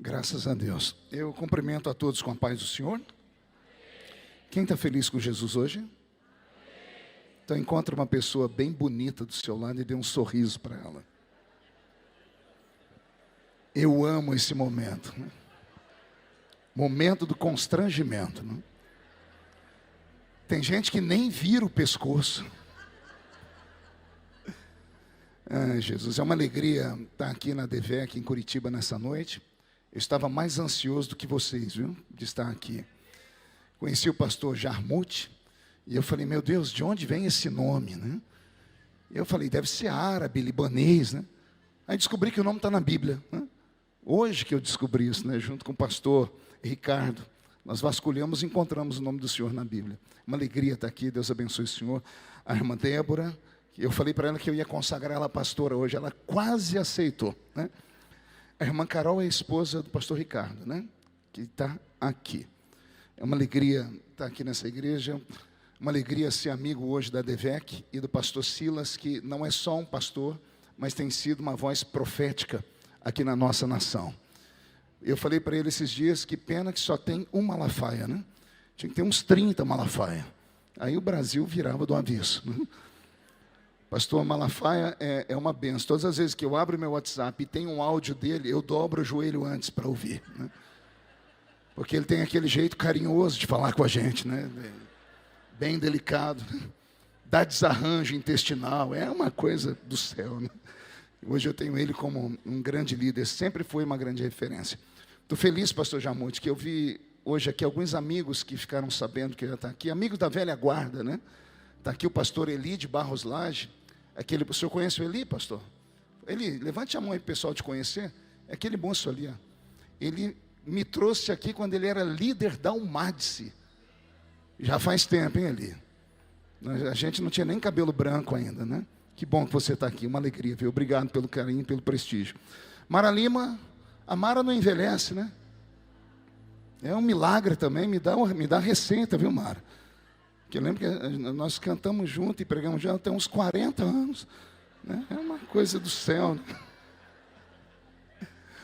Graças a Deus. Eu cumprimento a todos com a paz do Senhor. Quem está feliz com Jesus hoje? Então encontre uma pessoa bem bonita do seu lado e dê um sorriso para ela. Eu amo esse momento, né? Momento do constrangimento, né? Tem gente que nem vira o pescoço. Jesus, é uma alegria estar aqui na DVEC, em Curitiba, nessa noite. Eu estava mais ansioso do que vocês, viu? De estar aqui. Conheci o pastor Jarmut, e eu falei, meu Deus, de onde vem esse nome, né? Eu falei, deve ser árabe, libanês, né? Aí descobri que o nome está na Bíblia, né? Hoje que eu descobri isso, né? Junto com o pastor Ricardo, nós vasculhamos e encontramos o nome do Senhor na Bíblia. Uma alegria estar aqui, Deus abençoe o Senhor. A irmã Débora, eu falei para ela que eu ia consagrar ela pastora hoje, ela quase aceitou, né? A irmã Carol é a esposa do pastor Ricardo, né? Que está aqui. É uma alegria estar aqui nessa igreja, uma alegria ser amigo hoje da DVEC e do pastor Silas, que não é só um pastor, mas tem sido uma voz profética aqui na nossa nação. Eu falei para ele esses dias que pena que só tem um Malafaia, né? Tinha que ter uns 30 Malafaia. Aí o Brasil virava do avesso, né? Pastor Malafaia é uma benção. Todas as vezes que eu abro meu WhatsApp e tem um áudio dele, eu dobro o joelho antes para ouvir, né? Porque ele tem aquele jeito carinhoso de falar com a gente, né? Bem delicado, né? Dá desarranjo intestinal, é uma coisa do céu, né? Hoje eu tenho ele como um grande líder, sempre foi uma grande referência. Estou feliz, pastor Jamute, que eu vi hoje aqui alguns amigos que ficaram sabendo que já está aqui, amigos da velha guarda, né? Está aqui o pastor Eli de Barros Lage. O senhor conhece o Eli, pastor? Eli, levante a mão aí, pessoal, de conhecer. É aquele moço ali, ó. Ele me trouxe aqui quando ele era líder da UMADSE. Já faz tempo, hein, Eli? A gente não tinha nem cabelo branco ainda, né? Que bom que você está aqui, uma alegria, viu? Obrigado pelo carinho, pelo prestígio. Mara Lima, a Mara não envelhece, né? É um milagre também, me dá receita, viu, Mara? Que eu lembro que nós cantamos junto e pregamos já até uns 40 anos, né? É uma coisa do céu, né?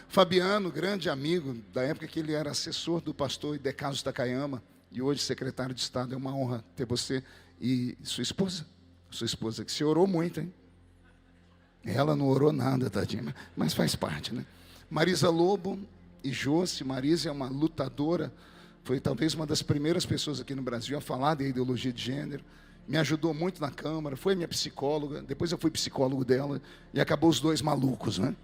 Fabiano, grande amigo, da época que ele era assessor do pastor Idecaso Takayama, e hoje secretário de Estado. É uma honra ter você e sua esposa, que se orou muito, hein? Ela não orou nada, tadinha, mas faz parte, né? Marisa Lobo e Josi. Marisa é uma lutadora, foi talvez uma das primeiras pessoas aqui no Brasil a falar de ideologia de gênero, me ajudou muito na Câmara, foi minha psicóloga, depois eu fui psicólogo dela, e acabou os dois malucos, né?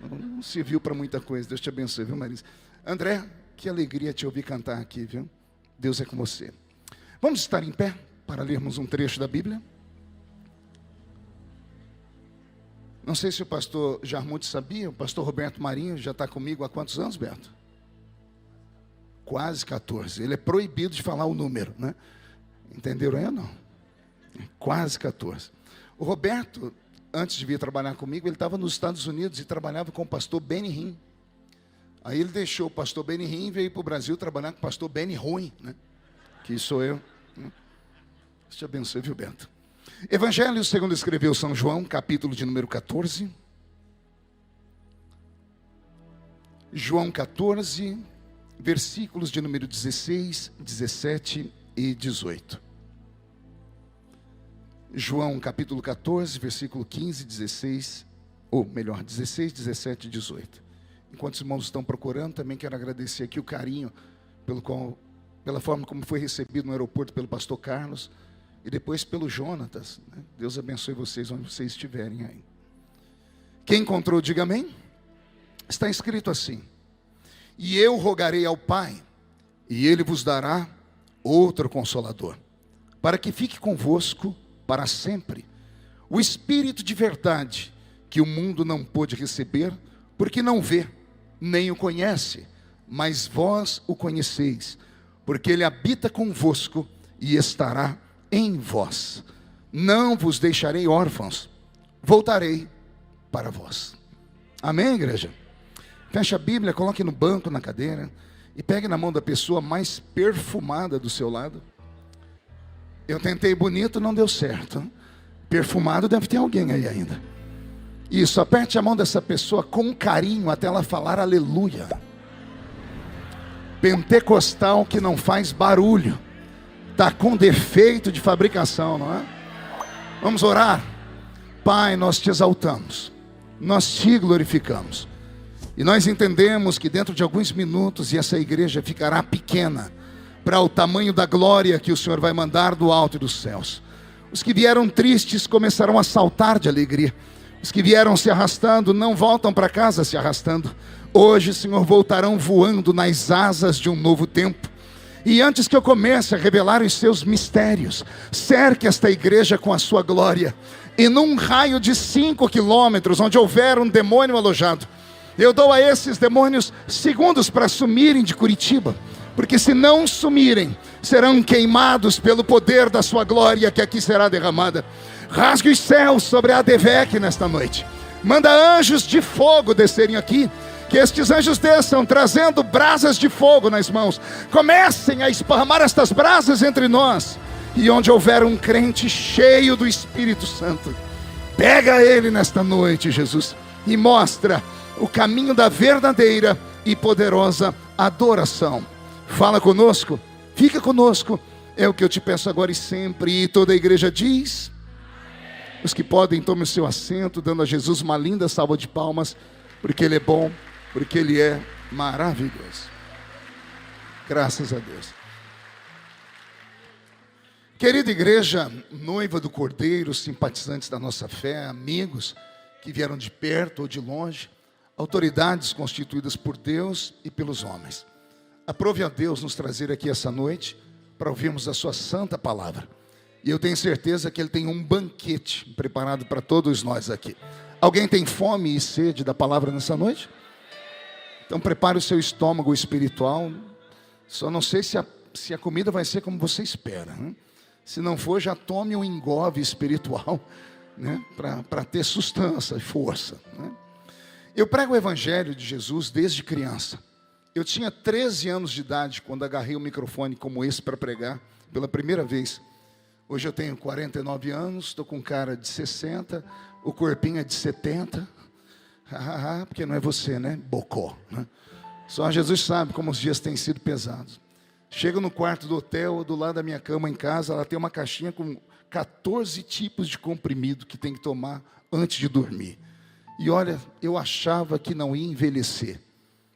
Não serviu para muita coisa. Deus te abençoe, viu, Marisa? André, que alegria te ouvir cantar aqui, viu? Deus é com você. Vamos estar em pé para lermos um trecho da Bíblia? Não sei se o pastor Jarmuth sabia, o pastor Roberto Marinho já está comigo há quantos anos, Beto? Quase 14. Ele é proibido de falar o número, né? Entenderam aí ou não? Quase 14. O Roberto, antes de vir trabalhar comigo, ele estava nos Estados Unidos e trabalhava com o pastor Benny Hinn. Aí ele deixou o pastor Benny Hinn e veio para o Brasil trabalhar com o pastor Benny Ruim, né? Que sou eu, né? Deus te abençoe, viu, Beto? Evangelho segundo escreveu São João, capítulo de número 14. João 14, versículos de número 16, 17 e 18. João capítulo 14, versículo 15, 16, ou melhor, 16, 17 e 18. Enquanto os irmãos estão procurando, também quero agradecer aqui o carinho pela forma como foi recebido no aeroporto pelo pastor Carlos e depois pelo Jonatas, né? Deus abençoe vocês onde vocês estiverem aí. Quem encontrou, diga amém. Está escrito assim: e eu rogarei ao Pai, e Ele vos dará outro Consolador, para que fique convosco para sempre, o Espírito de verdade, que o mundo não pôde receber, porque não vê, nem o conhece, mas vós o conheceis, porque Ele habita convosco e estará em vós. Não vos deixarei órfãos, voltarei para vós. Amém, igreja? Feche a Bíblia, coloque no banco, na cadeira, e pegue na mão da pessoa mais perfumada do seu lado. Eu tentei bonito, não deu certo. Perfumado deve ter alguém aí ainda. Isso, aperte a mão dessa pessoa com carinho até ela falar aleluia. pentecostal que não faz barulho. Está com defeito de fabricação, não é? Vamos orar. Pai, nós te exaltamos, nós te glorificamos. E nós entendemos que dentro de alguns minutos essa igreja ficará pequena para o tamanho da glória que o Senhor vai mandar do alto e dos céus. Os que vieram tristes começarão a saltar de alegria. Os que vieram se arrastando não voltam para casa se arrastando. Hoje, Senhor, voltarão voando nas asas de um novo tempo. E antes que eu comece a revelar os seus mistérios, cerque esta igreja com a sua glória. E num raio de 5 quilômetros, onde houver um demônio alojado, eu dou a esses demônios segundos para sumirem de Curitiba. Porque se não sumirem, serão queimados pelo poder da sua glória que aqui será derramada. Rasgue os céus sobre a ADVEC nesta noite. Manda anjos de fogo descerem aqui. Que estes anjos desçam trazendo brasas de fogo nas mãos. Comecem a esparramar estas brasas entre nós. E onde houver um crente cheio do Espírito Santo, pega ele nesta noite, Jesus, e mostra o caminho da verdadeira e poderosa adoração. Fala conosco, fica conosco, é o que eu te peço agora e sempre. E toda a igreja diz: os que podem, tomem o seu assento, dando a Jesus uma linda salva de palmas, porque Ele é bom, porque Ele é maravilhoso. Graças a Deus. Querida igreja, noiva do Cordeiro, simpatizantes da nossa fé, amigos que vieram de perto ou de longe, autoridades constituídas por Deus e pelos homens, aprove a Deus nos trazer aqui essa noite para ouvirmos a sua santa palavra. E eu tenho certeza que Ele tem um banquete preparado para todos nós aqui. Alguém tem fome e sede da palavra nessa noite? Então prepare o seu estômago espiritual. Só não sei se a comida vai ser como você espera, né? Se não for, já tome um engove espiritual, né? Para ter sustância e força, né? Eu prego o Evangelho de Jesus desde criança. Eu tinha 13 anos de idade quando agarrei um microfone como esse para pregar pela primeira vez. Hoje eu tenho 49 anos, estou com cara de 60, o corpinho é de 70. Porque não é você, né? Bocó, né? Só Jesus sabe como os dias têm sido pesados. Chego no quarto do hotel, do lado da minha cama em casa, ela tem uma caixinha com 14 tipos de comprimido que tem que tomar antes de dormir. E olha, eu achava que não ia envelhecer,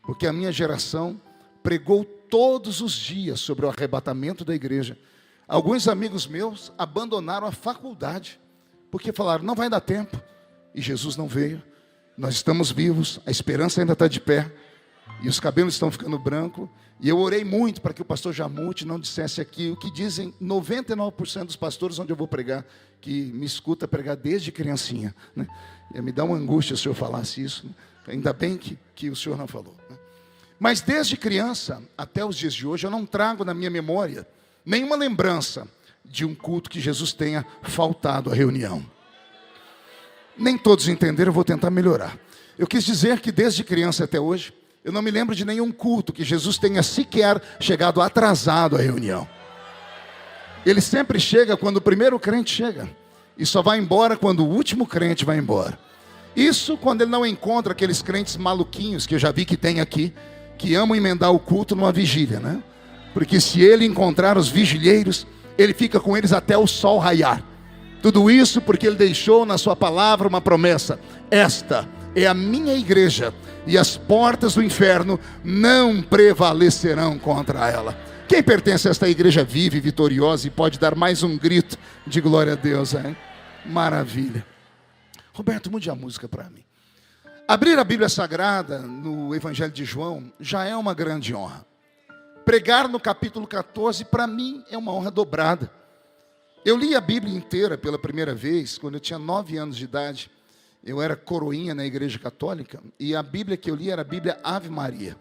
porque a minha geração pregou todos os dias sobre o arrebatamento da igreja. Alguns amigos meus abandonaram a faculdade, porque falaram, não vai dar tempo. E Jesus não veio. Nós estamos vivos, a esperança ainda está de pé, e os cabelos estão ficando brancos. E eu orei muito para que o pastor Jamute não dissesse aqui o que dizem 99% dos pastores onde eu vou pregar, que me escuta pregar desde criancinha, né? Ia me dar uma angústia se eu falasse isso, né? Ainda bem que o senhor não falou, né? Mas desde criança até os dias de hoje eu não trago na minha memória nenhuma lembrança de um culto que Jesus tenha faltado à reunião. Nem todos entenderam, eu vou tentar melhorar. Eu quis dizer que desde criança até hoje eu não me lembro de nenhum culto que Jesus tenha sequer chegado atrasado à reunião. Ele sempre chega quando o primeiro crente chega, e só vai embora quando o último crente vai embora. Isso quando ele não encontra aqueles crentes maluquinhos que eu já vi que tem aqui, que amam emendar o culto numa vigília, né? Porque se ele encontrar os vigilheiros, ele fica com eles até o sol raiar. Tudo isso porque ele deixou na sua palavra uma promessa: esta é a minha igreja, e as portas do inferno não prevalecerão contra ela. Quem pertence a esta igreja viva e vitoriosa e pode dar mais um grito de glória a Deus, hein? Maravilha. Roberto, mude a música para mim. Abrir a Bíblia Sagrada no Evangelho de João já é uma grande honra. Pregar no capítulo 14 para mim é uma honra dobrada. Eu li a Bíblia inteira pela primeira vez quando eu tinha 9 anos de idade. Eu era coroinha na igreja católica, e a Bíblia que eu li era a Bíblia Ave Maria.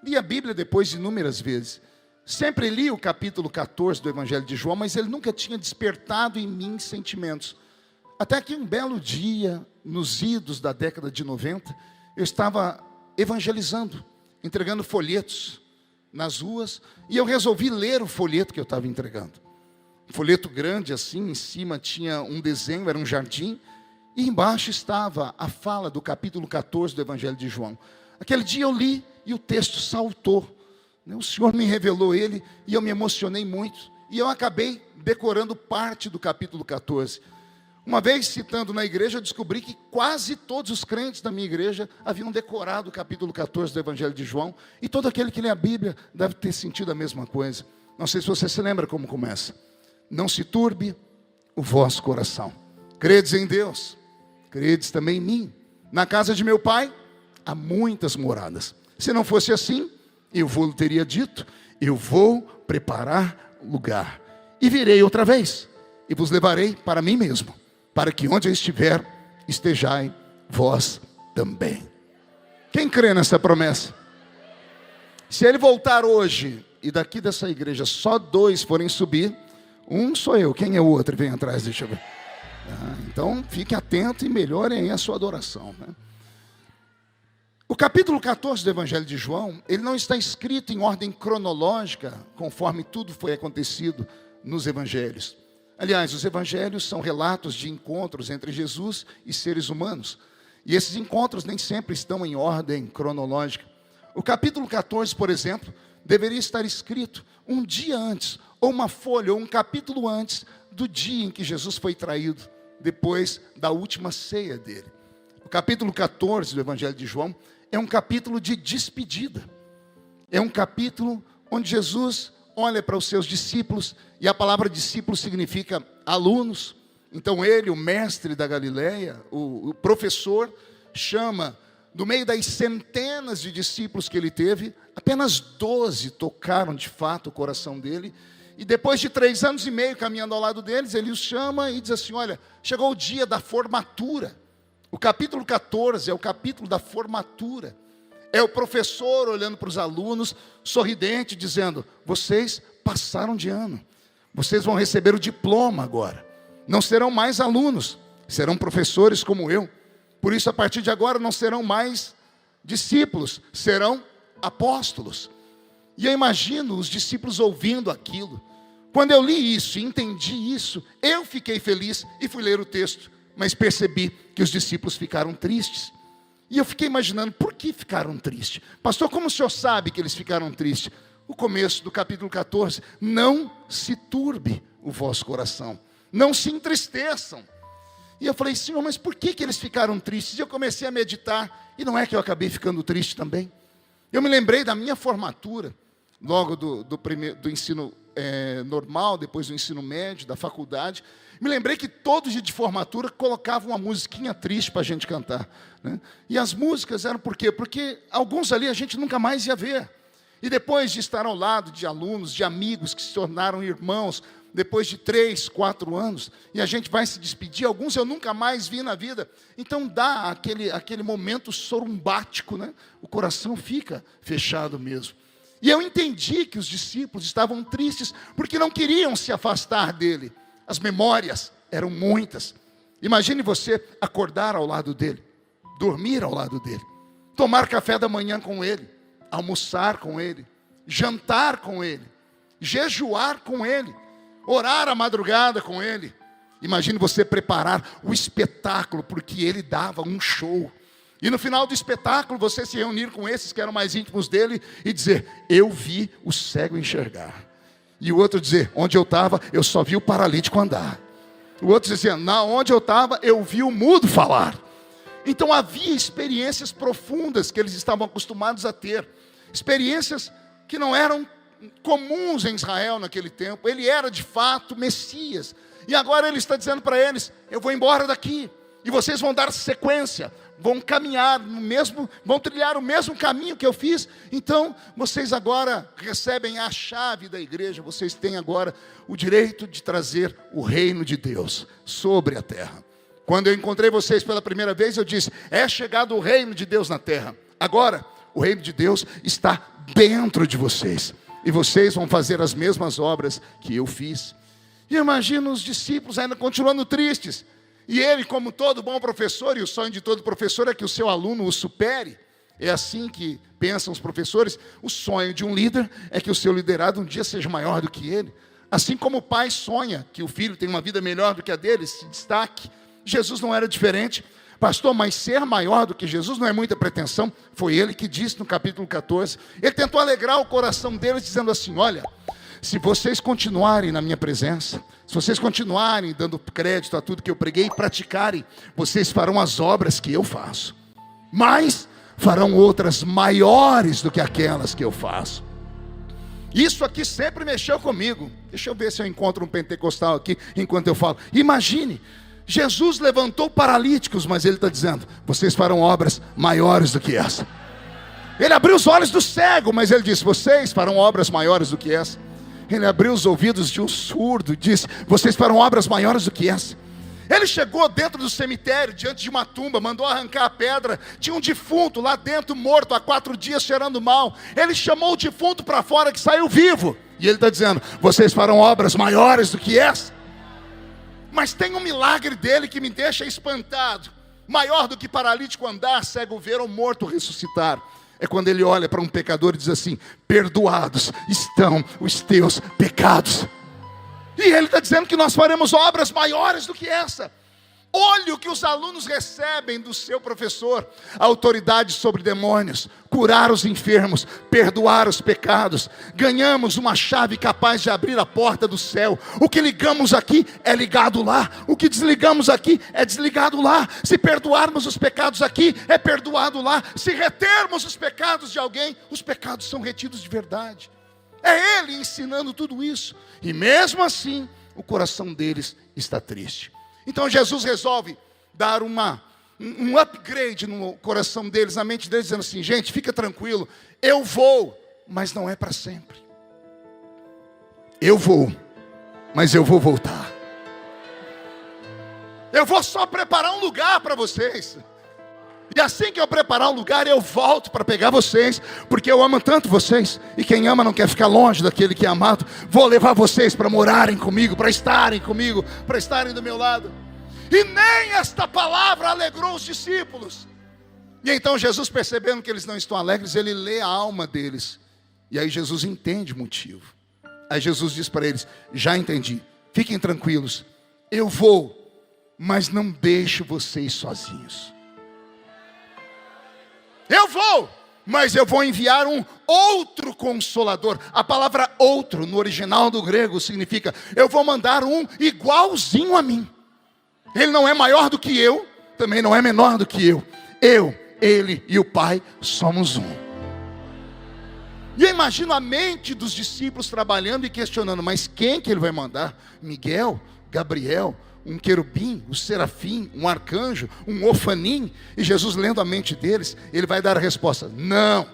Li a Bíblia depois de inúmeras vezes. Sempre li o capítulo 14 do Evangelho de João, mas ele nunca tinha despertado em mim sentimentos. Até que um belo dia, nos idos da década de 90, eu estava evangelizando, entregando folhetos nas ruas, e eu resolvi ler o folheto que eu estava entregando. Um folheto grande assim, em cima tinha um desenho, era um jardim, e embaixo estava a fala do capítulo 14 do Evangelho de João. Aquele dia eu li e o texto saltou O Senhor me revelou ele e eu me emocionei muito. E eu acabei decorando parte do capítulo 14. Uma vez, citando na igreja, eu descobri que quase todos os crentes da minha igreja haviam decorado o capítulo 14 do Evangelho de João. E todo aquele que lê a Bíblia deve ter sentido a mesma coisa. Não sei se você se lembra como começa. Não se turbe o vosso coração. Credes em Deus, credes também em mim. Na casa de meu pai há muitas moradas. Se não fosse assim, eu vou teria dito, eu vou preparar lugar. E virei outra vez, e vos levarei para mim mesmo, para que onde eu estiver, estejai vós também. Quem crê nessa promessa? Se ele voltar hoje, e daqui dessa igreja só 2 forem subir, um sou eu, quem é o outro? Vem atrás, deixa eu ver. Então fique atento e melhorem a sua adoração, né? O capítulo 14 do Evangelho de João, ele não está escrito em ordem cronológica, conforme tudo foi acontecido nos evangelhos. Aliás, os evangelhos são relatos de encontros entre Jesus e seres humanos. E esses encontros nem sempre estão em ordem cronológica. O capítulo 14, por exemplo, deveria estar escrito um dia antes, ou uma folha, ou um capítulo antes do dia em que Jesus foi traído, depois da última ceia dele. O capítulo 14 do Evangelho de João é um capítulo de despedida. É um capítulo onde Jesus olha para os seus discípulos, e a palavra discípulo significa alunos. Então ele, o mestre da Galileia, o professor, chama, do meio das centenas de discípulos que ele teve, apenas 12 tocaram de fato o coração dele. E depois de 3 anos e meio caminhando ao lado deles, ele os chama e diz assim: olha, chegou o dia da formatura. O capítulo 14 é o capítulo da formatura. É o professor olhando para os alunos, sorridente, dizendo: vocês passaram de ano. Vocês vão receber o diploma agora. Não serão mais alunos, serão professores como eu. Por isso, a partir de agora, não serão mais discípulos, serão apóstolos. E eu imagino os discípulos ouvindo aquilo. Quando eu li isso e entendi isso, eu fiquei feliz e fui ler o texto. Mas percebi que os discípulos ficaram tristes. E eu fiquei imaginando, por que ficaram tristes? Pastor, como o senhor sabe que eles ficaram tristes? O começo do capítulo 14, não se turbe o vosso coração, não se entristeçam. E eu falei: Senhor, mas por que eles ficaram tristes? E eu comecei a meditar, e não é que eu acabei ficando triste também? Eu me lembrei da minha formatura, logo do ensino normal, depois do ensino médio, da faculdade. Me lembrei que todo dia de formatura colocavam uma musiquinha triste para a gente cantar, né? E as músicas eram por quê? Porque alguns ali a gente nunca mais ia ver. E depois de estar ao lado de alunos, de amigos que se tornaram irmãos, depois de 3, 4 anos, e a gente vai se despedir, alguns eu nunca mais vi na vida. Então dá aquele momento sorumbático, né? O coração fica fechado mesmo. E eu entendi que os discípulos estavam tristes, porque não queriam se afastar dele. As memórias eram muitas. Imagine você acordar ao lado dele, dormir ao lado dele, tomar café da manhã com ele, almoçar com ele, jantar com ele, jejuar com ele, orar à madrugada com ele. Imagine você preparar o espetáculo, porque ele dava um show. E no final do espetáculo, você se reunir com esses que eram mais íntimos dele e dizer: eu vi o cego enxergar. E o outro dizer: onde eu estava, eu só vi o paralítico andar. O outro dizia: onde eu estava, eu vi o mudo falar. Então havia experiências profundas que eles estavam acostumados a ter. Experiências que não eram comuns em Israel naquele tempo. Ele era de fato Messias. E agora ele está dizendo para eles: eu vou embora daqui. E vocês vão dar sequência, vão caminhar no mesmo, vão trilhar o mesmo caminho que eu fiz. Então, vocês agora recebem a chave da igreja. Vocês têm agora o direito de trazer o reino de Deus sobre a terra. Quando eu encontrei vocês pela primeira vez, eu disse: é chegado o reino de Deus na terra. Agora, o reino de Deus está dentro de vocês. E vocês vão fazer as mesmas obras que eu fiz. E eu imagino os discípulos ainda continuando tristes. E ele, como todo bom professor, e o sonho de todo professor é que o seu aluno o supere. É assim que pensam os professores. O sonho de um líder é que o seu liderado um dia seja maior do que ele. Assim como o pai sonha que o filho tenha uma vida melhor do que a dele, se destaque. Jesus não era diferente. Pastor, mas ser maior do que Jesus não é muita pretensão? Foi ele que disse no capítulo 14. Ele tentou alegrar o coração deles, dizendo assim: olha, se vocês continuarem na minha presença, se vocês continuarem dando crédito a tudo que eu preguei e praticarem, vocês farão as obras que eu faço, mas farão outras maiores do que aquelas que eu faço. Isso aqui sempre mexeu comigo. Deixa eu ver se eu encontro um pentecostal aqui enquanto eu falo. Imagine, Jesus levantou paralíticos, mas ele está dizendo: vocês farão obras maiores do que essa. Ele abriu os olhos do cego, mas ele disse: vocês farão obras maiores do que essa. Ele abriu os ouvidos de um surdo e disse: vocês farão obras maiores do que essa. Ele chegou dentro do cemitério, diante de uma tumba, mandou arrancar a pedra. Tinha um defunto lá dentro, morto há 4 dias, cheirando mal. Ele chamou o defunto para fora, que saiu vivo. E ele está dizendo: vocês farão obras maiores do que essa. Mas tem um milagre dele que me deixa espantado. Maior do que paralítico andar, cego ver ou morto ressuscitar. É quando ele olha para um pecador e diz assim: perdoados estão os teus pecados. E ele está dizendo que nós faremos obras maiores do que essa. Olha o que os alunos recebem do seu professor: autoridade sobre demônios, curar os enfermos, perdoar os pecados. Ganhamos uma chave capaz de abrir a porta do céu. O que ligamos aqui é ligado lá, o que desligamos aqui é desligado lá. Se perdoarmos os pecados aqui, é perdoado lá. Se retermos os pecados de alguém, os pecados são retidos de verdade. É ele ensinando tudo isso, e mesmo assim o coração deles está triste. Então Jesus resolve dar um upgrade no coração deles, na mente deles, dizendo assim: gente, fica tranquilo, eu vou, mas não é para sempre. Eu vou, mas eu vou voltar. Eu vou só preparar um lugar para vocês. E assim que eu preparar um lugar, eu volto para pegar vocês, porque eu amo tanto vocês, e quem ama não quer ficar longe daquele que é amado. Vou levar vocês para morarem comigo, para estarem comigo, para estarem do meu lado. E nem esta palavra alegrou os discípulos. E então Jesus, percebendo que eles não estão alegres, ele lê a alma deles. E aí Jesus entende o motivo. Aí Jesus diz para eles: já entendi, fiquem tranquilos, eu vou, mas não deixo vocês sozinhos. Eu vou, mas eu vou enviar um outro consolador. A palavra outro no original do grego significa: eu vou mandar um igualzinho a mim. Ele não é maior do que eu, também não é menor do que eu. Eu, ele e o Pai somos um. E eu imagino a mente dos discípulos trabalhando e questionando: mas quem que ele vai mandar? Miguel? Gabriel? Um querubim, um serafim, um arcanjo, um ofanim? E Jesus, lendo a mente deles, ele vai dar a resposta: não,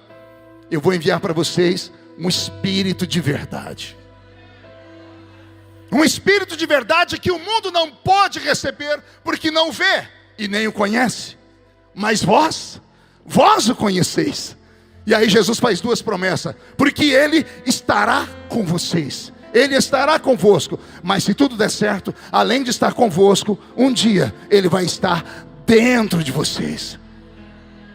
eu vou enviar para vocês um espírito de verdade. Um espírito de verdade que o mundo não pode receber, porque não vê e nem o conhece. Mas vós o conheceis. E aí Jesus faz 2 promessas: porque ele estará com vocês. Ele estará convosco, mas se tudo der certo, além de estar convosco, um dia ele vai estar dentro de vocês.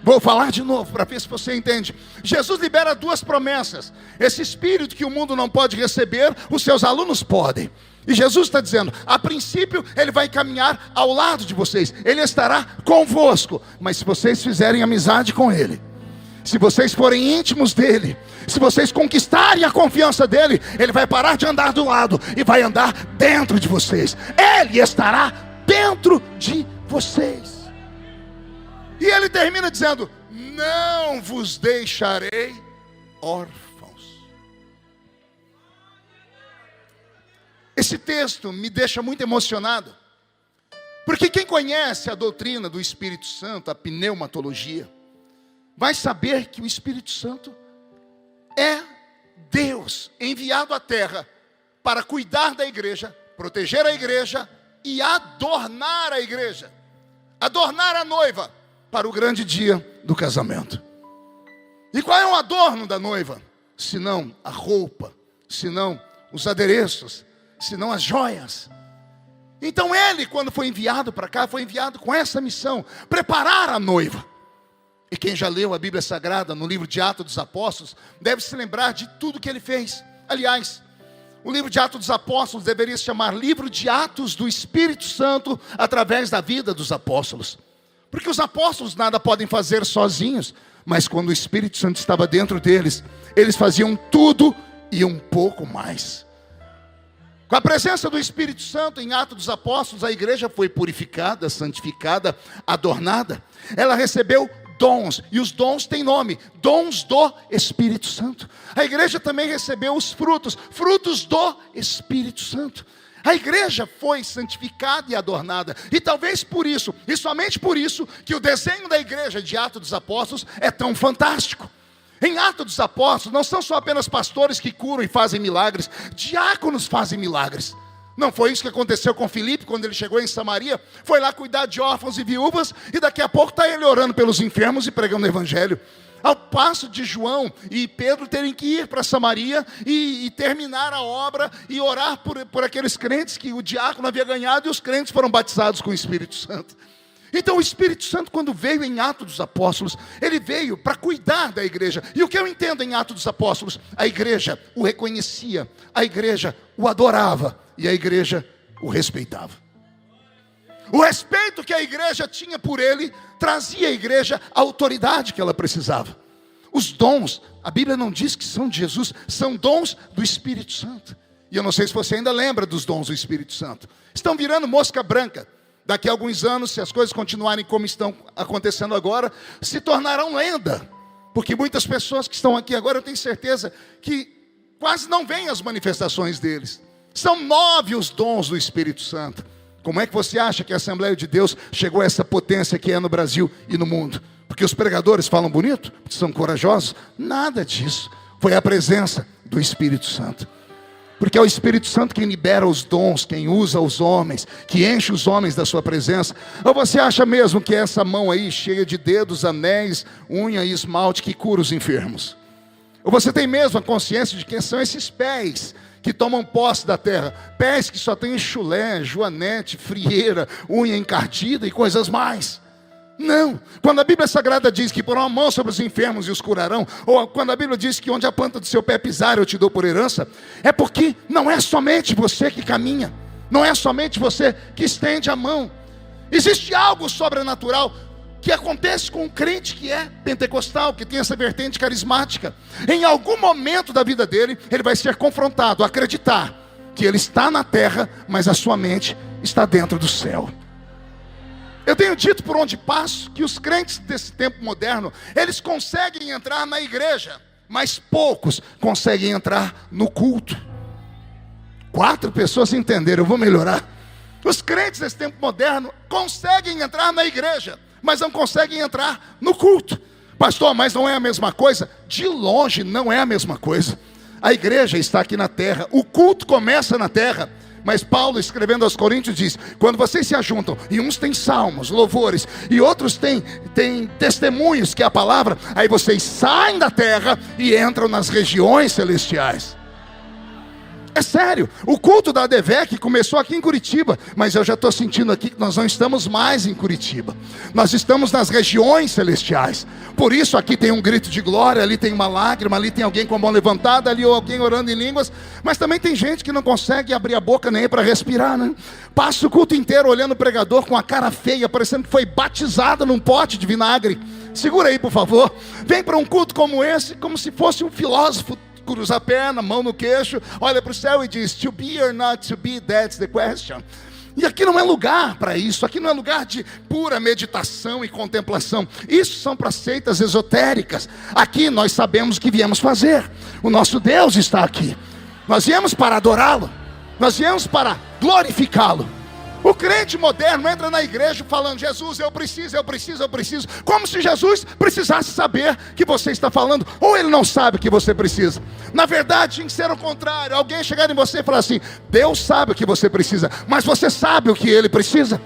Vou falar de novo para ver se você entende. Jesus libera 2 promessas. Esse espírito que o mundo não pode receber, os seus alunos podem. E Jesus está dizendo: a princípio ele vai caminhar ao lado de vocês, ele estará convosco, mas se vocês fizerem amizade com ele, se vocês forem íntimos dele, se vocês conquistarem a confiança dele, ele vai parar de andar do lado e vai andar dentro de vocês. Ele estará dentro de vocês. E ele termina dizendo: não vos deixarei órfãos. Esse texto me deixa muito emocionado, porque quem conhece a doutrina do Espírito Santo, a pneumatologia, vai saber que o Espírito Santo é Deus enviado à terra para cuidar da igreja, proteger a igreja e adornar a igreja, adornar a noiva para o grande dia do casamento. E qual é o adorno da noiva? Senão a roupa, senão os adereços, senão as joias. Então ele, quando foi enviado para cá, foi enviado com essa missão: preparar a noiva. E quem já leu a Bíblia Sagrada no livro de Atos dos Apóstolos deve se lembrar de tudo que ele fez. Aliás, o livro de Atos dos Apóstolos deveria se chamar livro de Atos do Espírito Santo através da vida dos apóstolos. Porque os apóstolos nada podem fazer sozinhos, mas quando o Espírito Santo estava dentro deles, eles faziam tudo e um pouco mais. Com a presença do Espírito Santo em Atos dos Apóstolos, a igreja foi purificada, santificada, adornada. Ela recebeu dons, e os dons têm nome, dons do Espírito Santo. A igreja também recebeu os frutos, frutos do Espírito Santo. A igreja foi santificada e adornada, e talvez por isso, e somente por isso, que o desenho da igreja de Atos dos Apóstolos é tão fantástico. Em Atos dos Apóstolos, não são só apenas pastores que curam e fazem milagres, diáconos fazem milagres. Não foi isso que aconteceu com Filipe, quando ele chegou em Samaria, foi lá cuidar de órfãos e viúvas, e daqui a pouco está ele orando pelos enfermos e pregando o evangelho. Ao passo de João e Pedro terem que ir para Samaria e terminar a obra e orar por aqueles crentes que o diácono havia ganhado, e os crentes foram batizados com o Espírito Santo. Então o Espírito Santo, quando veio em Atos dos Apóstolos, ele veio para cuidar da igreja. E o que eu entendo em Atos dos Apóstolos? A igreja o reconhecia, a igreja o adorava e a igreja o respeitava. O respeito que a igreja tinha por ele trazia à igreja a autoridade que ela precisava. Os dons, a Bíblia não diz que são de Jesus, são dons do Espírito Santo. E eu não sei se você ainda lembra dos dons do Espírito Santo. Estão virando mosca branca. Daqui a alguns anos, se as coisas continuarem como estão acontecendo agora, se tornarão lenda. Porque muitas pessoas que estão aqui agora, eu tenho certeza que quase não veem as manifestações deles. São 9 os dons do Espírito Santo. Como é que você acha que a Assembleia de Deus chegou a essa potência que é no Brasil e no mundo? Porque os pregadores falam bonito? Porque são corajosos? Nada disso. Foi a presença do Espírito Santo. Porque é o Espírito Santo quem libera os dons, quem usa os homens, que enche os homens da sua presença. Ou você acha mesmo que é essa mão aí, cheia de dedos, anéis, unha e esmalte, que cura os enfermos? Ou você tem mesmo a consciência de quem são esses pés que tomam posse da terra? Pés que só têm chulé, joanete, frieira, unha encardida e coisas mais. Não, quando a Bíblia Sagrada diz que porão a mão sobre os enfermos e os curarão, ou quando a Bíblia diz que onde a planta do seu pé pisar eu te dou por herança, é porque não é somente você que caminha, não é somente você que estende a mão. Existe algo sobrenatural que acontece com um crente que é pentecostal, que tem essa vertente carismática. Em algum momento da vida dele, ele vai ser confrontado a acreditar que ele está na terra, mas a sua mente está dentro do céu. Eu tenho dito por onde passo que os crentes desse tempo moderno, eles conseguem entrar na igreja, mas poucos conseguem entrar no culto. 4 pessoas entenderam, eu vou melhorar. Os crentes desse tempo moderno conseguem entrar na igreja, mas não conseguem entrar no culto. Pastor, mas não é a mesma coisa? De longe não é a mesma coisa. A igreja está aqui na terra, o culto começa na terra. Mas Paulo, escrevendo aos Coríntios, diz: quando vocês se ajuntam, e uns têm salmos, louvores, e outros têm testemunhos, que é a palavra, aí vocês saem da terra e entram nas regiões celestiais. É sério, o culto da ADVEC começou aqui em Curitiba, mas eu já estou sentindo aqui que nós não estamos mais em Curitiba. Nós estamos nas regiões celestiais. Por isso aqui tem um grito de glória, ali tem uma lágrima, ali tem alguém com a mão levantada, ali alguém orando em línguas. Mas também tem gente que não consegue abrir a boca nem para respirar, né? Passa o culto inteiro olhando o pregador com a cara feia, parecendo que foi batizado num pote de vinagre. Segura aí, por favor. Vem para um culto como esse, como se fosse um filósofo. Cruza a perna, mão no queixo, olha para o céu e diz: to be or not to be, that's the question. E aqui não é lugar para isso, aqui não é lugar de pura meditação e contemplação. Isso são para seitas esotéricas. Aqui nós sabemos o que viemos fazer. O nosso Deus está aqui. Nós viemos para adorá-lo, nós viemos para glorificá-lo. O crente moderno entra na igreja falando: Jesus, eu preciso, eu preciso, eu preciso. Como se Jesus precisasse saber que você está falando. Ou ele não sabe que você precisa. Na verdade, tem que ser o contrário. Alguém chegar em você e falar assim: Deus sabe o que você precisa, mas você sabe o que ele precisa?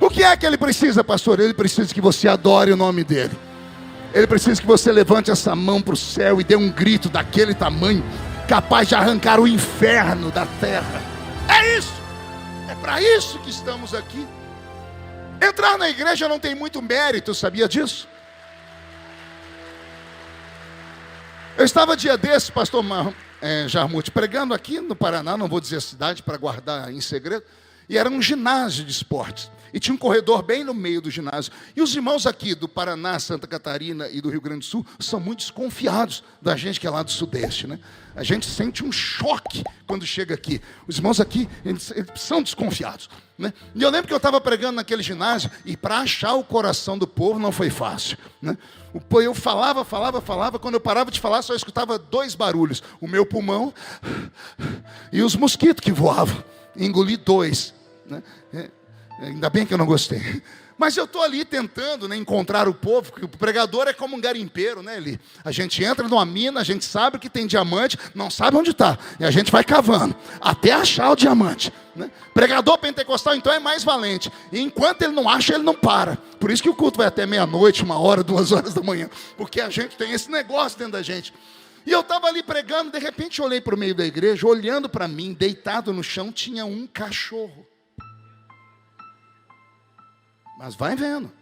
O que é que ele precisa, pastor? Ele precisa que você adore o nome dele. Ele precisa que você levante essa mão para o céu e dê um grito daquele tamanho, capaz de arrancar o inferno da terra. É isso. É para isso que estamos aqui. Entrar na igreja não tem muito mérito, sabia disso? Eu estava dia desses, pastor Jarmuth, pregando aqui no Paraná, não vou dizer a cidade para guardar em segredo. E era um ginásio de esportes. E tinha um corredor bem no meio do ginásio. E os irmãos aqui do Paraná, Santa Catarina e do Rio Grande do Sul são muito desconfiados da gente que é lá do Sudeste, né? A gente sente um choque quando chega aqui. Os irmãos aqui, eles são desconfiados, né? E eu lembro que eu estava pregando naquele ginásio e para achar o coração do povo não foi fácil, né? Eu falava. Quando eu parava de falar, só escutava 2 barulhos. O meu pulmão e os mosquitos que voavam. Engoli 2, né? Ainda bem que eu não gostei. Mas eu estou ali tentando, né, encontrar o povo, porque o pregador é como um garimpeiro, né, Eli? A gente entra numa mina, a gente sabe que tem diamante, não sabe onde está. E a gente vai cavando, até achar o diamante, né? Pregador pentecostal, então, é mais valente. E enquanto ele não acha, ele não para. Por isso que o culto vai até meia-noite, 1 hora, 2 horas da manhã. Porque a gente tem esse negócio dentro da gente. E eu estava ali pregando, de repente eu olhei para o meio da igreja, olhando para mim, deitado no chão, tinha um cachorro. Mas vai vendo.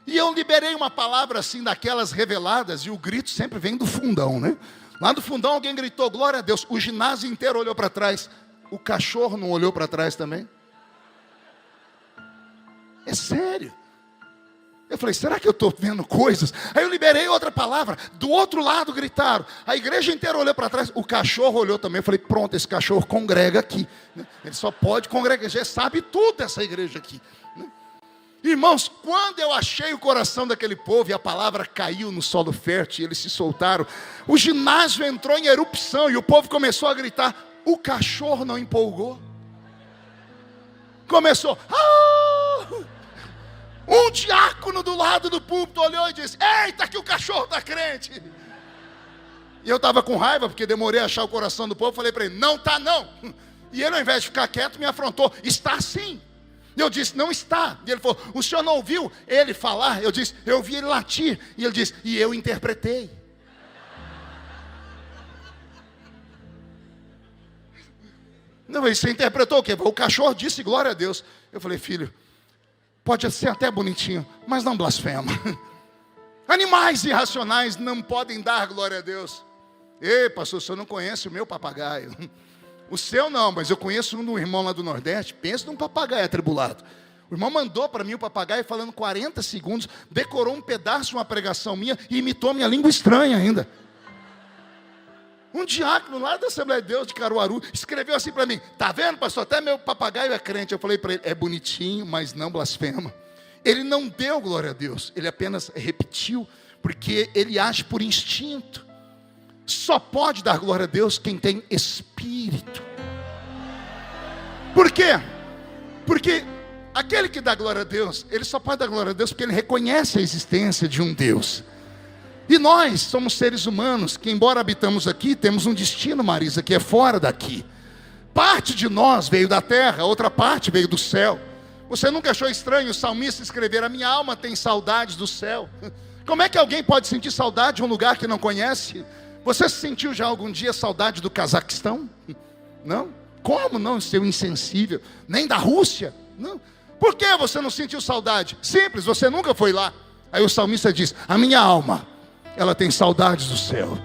E eu liberei uma palavra assim, daquelas reveladas, e o grito sempre vem do fundão, né? Lá do fundão alguém gritou, glória a Deus. O ginásio inteiro olhou para trás. O cachorro não olhou para trás também? É sério. Eu falei, será que eu estou vendo coisas? Aí eu liberei outra palavra. Do outro lado gritaram. A igreja inteira olhou para trás. O cachorro olhou também. Eu falei, pronto, esse cachorro congrega aqui. Ele só pode congregar. Já sabe tudo essa igreja aqui. Irmãos, quando eu achei o coração daquele povo e a palavra caiu no solo fértil e eles se soltaram, o ginásio entrou em erupção e o povo começou a gritar. O cachorro não empolgou. Começou. Um diácono do lado do púlpito olhou e disse, eita, que o cachorro está crente. E eu estava com raiva porque demorei a achar o coração do povo. Falei para ele, não está não. E ele, ao invés de ficar quieto, me afrontou. Está sim. E eu disse, não está. E ele falou, o senhor não ouviu ele falar? Eu disse, eu vi ele latir. E ele disse, e eu interpretei. Não, você interpretou o quê? O cachorro disse glória a Deus. Eu falei, filho, pode ser até bonitinho, mas não blasfema. Animais irracionais não podem dar glória a Deus. Ei, pastor, o senhor não conhece o meu papagaio. O seu não, mas eu conheço um do irmão lá do Nordeste. Pensa num papagaio atribulado. O irmão mandou para mim o papagaio falando 40 segundos, decorou um pedaço de uma pregação minha e imitou minha língua estranha ainda. Um diácono lá da Assembleia de Deus de Caruaru escreveu assim para mim, tá vendo, pastor, até meu papagaio é crente. Eu falei para ele, é bonitinho, mas não blasfema. Ele não deu glória a Deus, ele apenas repetiu, porque ele age por instinto. Só pode dar glória a Deus quem tem espírito. Por quê? Porque aquele que dá glória a Deus, ele só pode dar glória a Deus porque ele reconhece a existência de um Deus. E nós somos seres humanos que, embora habitamos aqui, temos um destino, Marisa, que é fora daqui. Parte de nós veio da terra, outra parte veio do céu. Você nunca achou estranho o salmista escrever, a minha alma tem saudades do céu? Como é que alguém pode sentir saudade de um lugar que não conhece? Você sentiu já algum dia saudade do Cazaquistão? Não? Como não, seu insensível? Nem da Rússia? Não. Por que você não sentiu saudade? Simples, você nunca foi lá. Aí o salmista diz, a minha alma, ela tem saudades do céu.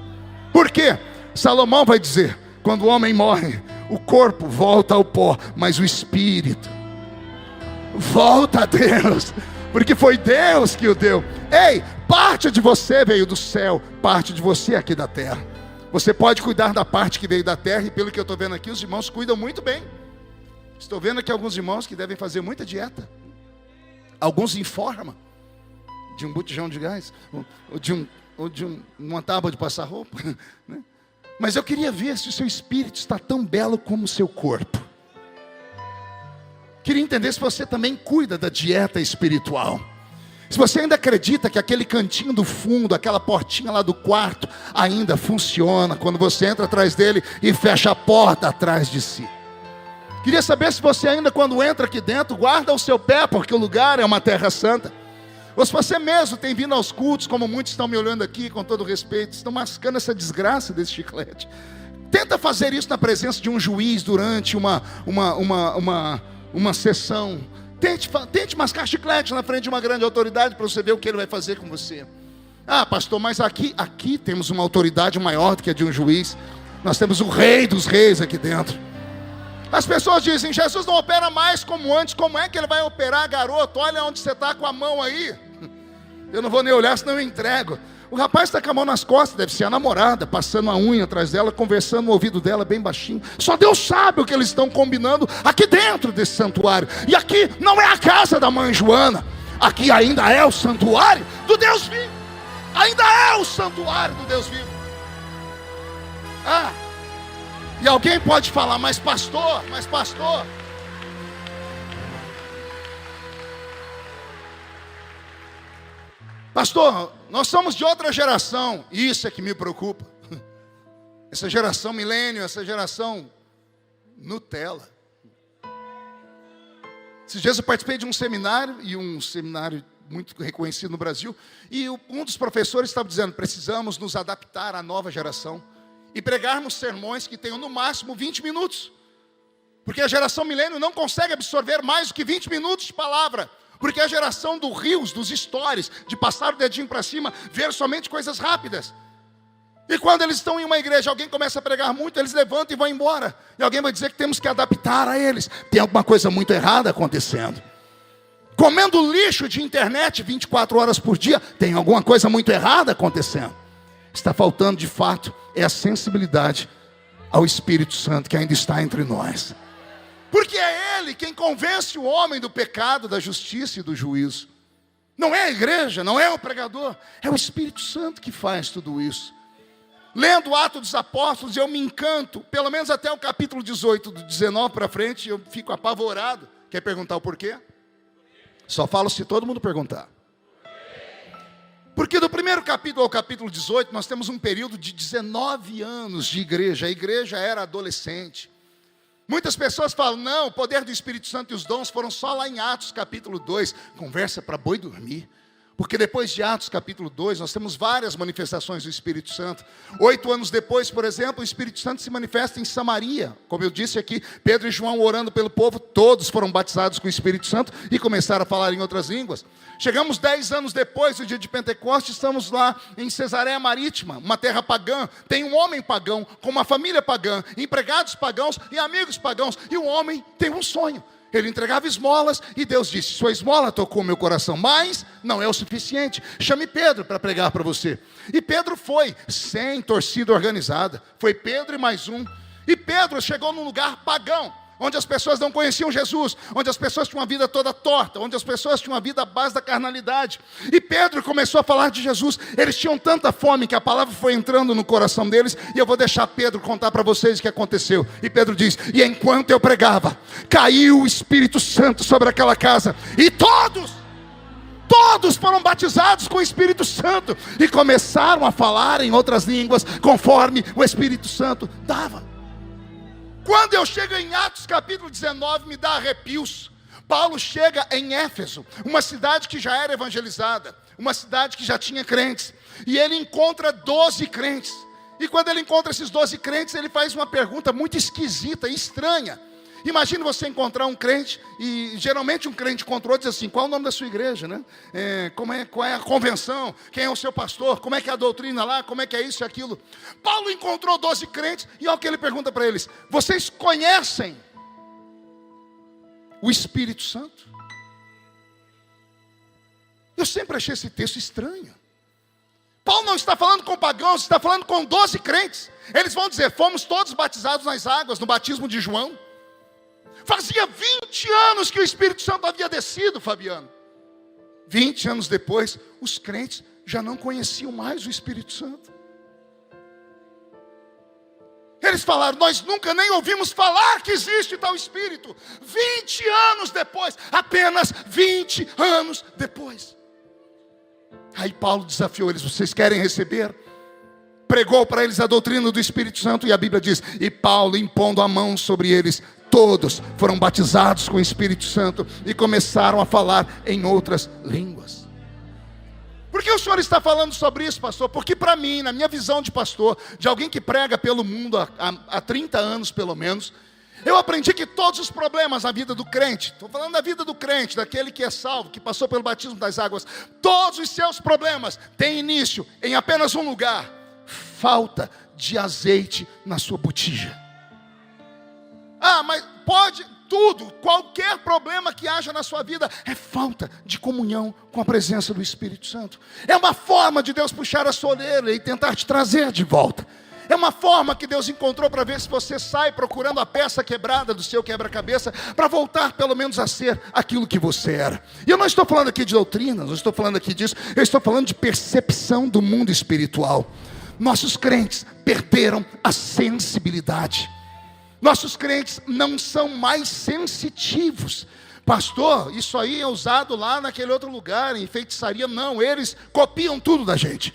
Por quê? Salomão vai dizer, quando o homem morre, o corpo volta ao pó, mas o espírito volta a Deus, porque foi Deus que o deu. Ei, parte de você veio do céu, parte de você aqui da terra. Você pode cuidar da parte que veio da terra, e pelo que eu estou vendo aqui, os irmãos cuidam muito bem. Estou vendo aqui alguns irmãos que devem fazer muita dieta. Alguns em forma de um botijão de gás, ou de uma tábua de passar roupa, né? Mas eu queria ver se o seu espírito está tão belo como o seu corpo. Queria entender se você também cuida da dieta espiritual. Se você ainda acredita que aquele cantinho do fundo, aquela portinha lá do quarto, ainda funciona quando você entra atrás dele e fecha a porta atrás de si. Queria saber se você ainda, quando entra aqui dentro, guarda o seu pé, porque o lugar é uma terra santa. Ou se você mesmo tem vindo aos cultos, como muitos estão me olhando aqui, com todo respeito, estão mascando essa desgraça desse chiclete. Tenta fazer isso na presença de um juiz durante uma sessão. Tente mascar chiclete na frente de uma grande autoridade para você ver o que ele vai fazer com você. Ah, pastor, mas aqui temos uma autoridade maior do que a de um juiz. Nós temos o rei dos reis aqui dentro. As pessoas dizem, Jesus não opera mais como antes, como é que ele vai operar, garoto? Olha onde você está com a mão aí. Eu não vou nem olhar, senão eu entrego. O rapaz está com a mão nas costas, deve ser a namorada, passando a unha atrás dela, conversando no ouvido dela bem baixinho. Só Deus sabe o que eles estão combinando aqui dentro desse santuário. E aqui não é a casa da mãe Joana, aqui ainda é o santuário do Deus vivo. Ainda é o santuário do Deus vivo. E alguém pode falar, mas pastor. Pastor, nós somos de outra geração. Isso é que me preocupa. Essa geração milênio, essa geração Nutella. Esses dias eu participei de um seminário, e um seminário muito reconhecido no Brasil, e um dos professores estava dizendo, precisamos nos adaptar à nova geração e pregarmos sermões que tenham no máximo 20 minutos. Porque a geração milênio não consegue absorver mais do que 20 minutos de palavra. Porque a geração do rios, dos stories, de passar o dedinho para cima, ver somente coisas rápidas. E quando eles estão em uma igreja, alguém começa a pregar muito, eles levantam e vão embora. E alguém vai dizer que temos que adaptar a eles. Tem alguma coisa muito errada acontecendo. Comendo lixo de internet 24 horas por dia, tem alguma coisa muito errada acontecendo. Está faltando de fato, é a sensibilidade ao Espírito Santo que ainda está entre nós. Porque é Ele quem convence o homem do pecado, da justiça e do juízo. Não é a igreja, não é o pregador, é o Espírito Santo que faz tudo isso. Lendo o Atos dos Apóstolos, eu me encanto, pelo menos até o capítulo 18, do 19 para frente, eu fico apavorado. Quer perguntar o porquê? Só falo se todo mundo perguntar. Porque do primeiro capítulo ao capítulo 18, nós temos um período de 19 anos de igreja. A igreja era adolescente. Muitas pessoas falam, não, o poder do Espírito Santo e os dons foram só lá em Atos capítulo 2. Conversa para boi dormir. Porque depois de Atos capítulo 2, nós temos várias manifestações do Espírito Santo. 8 anos depois, por exemplo, o Espírito Santo se manifesta em Samaria. Como eu disse aqui, Pedro e João orando pelo povo, todos foram batizados com o Espírito Santo e começaram a falar em outras línguas. Chegamos 10 anos depois do dia de Pentecostes, estamos lá em Cesareia Marítima, uma terra pagã. Tem um homem pagão, com uma família pagã, empregados pagãos e amigos pagãos. E o homem tem um sonho. Ele entregava esmolas e Deus disse, sua esmola tocou meu coração, mas não é o suficiente. Chame Pedro para pregar para você. E Pedro foi, sem torcida organizada. Foi Pedro e mais um. E Pedro chegou num lugar pagão, onde as pessoas não conheciam Jesus, onde as pessoas tinham uma vida toda torta, onde as pessoas tinham uma vida à base da carnalidade. E Pedro começou a falar de Jesus. Eles tinham tanta fome que a palavra foi entrando no coração deles. E eu vou deixar Pedro contar para vocês o que aconteceu. E Pedro diz, e enquanto eu pregava, caiu o Espírito Santo sobre aquela casa. E todos foram batizados com o Espírito Santo. E começaram a falar em outras línguas, conforme o Espírito Santo dava. Quando eu chego em Atos capítulo 19, me dá arrepios. Paulo chega em Éfeso, uma cidade que já era evangelizada, uma cidade que já tinha crentes. E ele encontra 12 crentes. E quando ele encontra esses 12 crentes, ele faz uma pergunta muito esquisita, estranha. Imagina você encontrar um crente, e geralmente um crente encontrou, diz assim, qual é o nome da sua igreja, né? Qual é a convenção? Quem é o seu pastor? Como é que é a doutrina lá? Como é que é isso e aquilo? Paulo encontrou 12 crentes, e olha o que ele pergunta para eles, vocês conhecem o Espírito Santo? Eu sempre achei esse texto estranho. Paulo não está falando com pagãos, está falando com 12 crentes. Eles vão dizer, fomos todos batizados nas águas, no batismo de João. Fazia 20 anos que o Espírito Santo havia descido, Fabiano. 20 anos depois, os crentes já não conheciam mais o Espírito Santo. Eles falaram, nós nunca nem ouvimos falar que existe tal Espírito. 20 anos depois, apenas 20 anos depois. Aí Paulo desafiou eles, vocês querem receber? Pregou para eles a doutrina do Espírito Santo, e a Bíblia diz, e Paulo impondo a mão sobre eles, todos foram batizados com o Espírito Santo e começaram a falar em outras línguas. Por que o senhor está falando sobre isso, pastor? Porque para mim, na minha visão de pastor, de alguém que prega pelo mundo há 30 anos pelo menos, eu aprendi que todos os problemas na vida do crente, estou falando da vida do crente, daquele que é salvo, que passou pelo batismo das águas, todos os seus problemas têm início em apenas um lugar: falta de azeite na sua botija. Ah, mas tudo, qualquer problema que haja na sua vida, é falta de comunhão com a presença do Espírito Santo. É uma forma de Deus puxar a sua orelha e tentar te trazer de volta. É uma forma que Deus encontrou para ver se você sai procurando a peça quebrada do seu quebra-cabeça, para voltar pelo menos a ser aquilo que você era. E eu não estou falando aqui de doutrina, não estou falando aqui disso, eu estou falando de percepção do mundo espiritual. Nossos crentes perderam a sensibilidade. Nossos crentes não são mais sensitivos. Pastor, isso aí é usado lá naquele outro lugar, em feitiçaria. Não, eles copiam tudo da gente.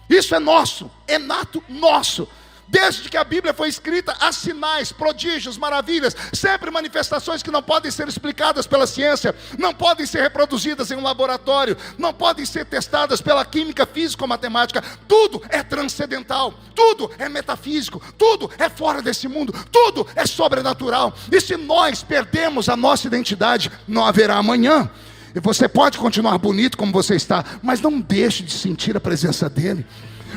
Isso é nosso, é nato nosso. Desde que a Bíblia foi escrita, há sinais, prodígios, maravilhas, sempre manifestações que não podem ser explicadas pela ciência, não podem ser reproduzidas em um laboratório, não podem ser testadas pela química, física ou matemática. Tudo é transcendental, tudo é metafísico, tudo é fora desse mundo, tudo é sobrenatural. E se nós perdemos a nossa identidade, não haverá amanhã. E você pode continuar bonito como você está, mas não deixe de sentir a presença dele.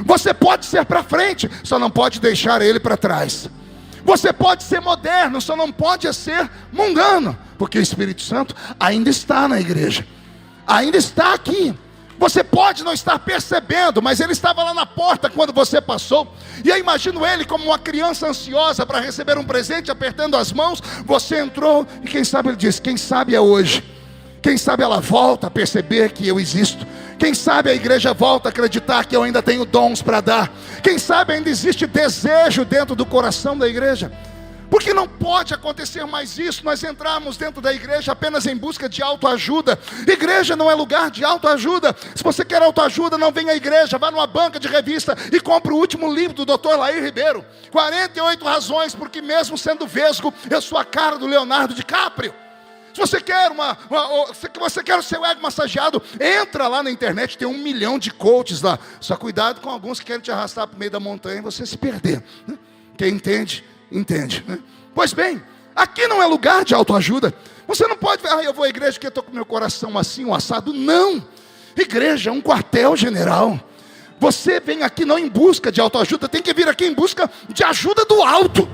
Você pode ser para frente, só não pode deixar ele para trás. Você pode ser moderno, só não pode ser mundano, porque o Espírito Santo ainda está na igreja, ainda está aqui. Você pode não estar percebendo, mas ele estava lá na porta quando você passou. E eu imagino ele como uma criança ansiosa para receber um presente, apertando as mãos. Você entrou e quem sabe ele disse, quem sabe é hoje. Quem sabe ela volta a perceber que eu existo. Quem sabe a igreja volta a acreditar que eu ainda tenho dons para dar. Quem sabe ainda existe desejo dentro do coração da igreja. Porque não pode acontecer mais isso, nós entrarmos dentro da igreja apenas em busca de autoajuda. Igreja não é lugar de autoajuda. Se você quer autoajuda, não venha à igreja, vá numa banca de revista e compre o último livro do Dr. Lair Ribeiro. 48 razões porque mesmo sendo vesgo, eu sou a cara do Leonardo DiCaprio. Se você quer você quer o seu ego massageado, entra lá na internet, tem 1 milhão de coaches lá. Só cuidado com alguns que querem te arrastar para o meio da montanha e você se perder. Quem entende, entende. Pois bem, aqui não é lugar de autoajuda. Você não pode, eu vou à igreja porque eu estou com meu coração assim, um assado. Não, igreja é um quartel-general. Você vem aqui não em busca de autoajuda, tem que vir aqui em busca de ajuda do alto.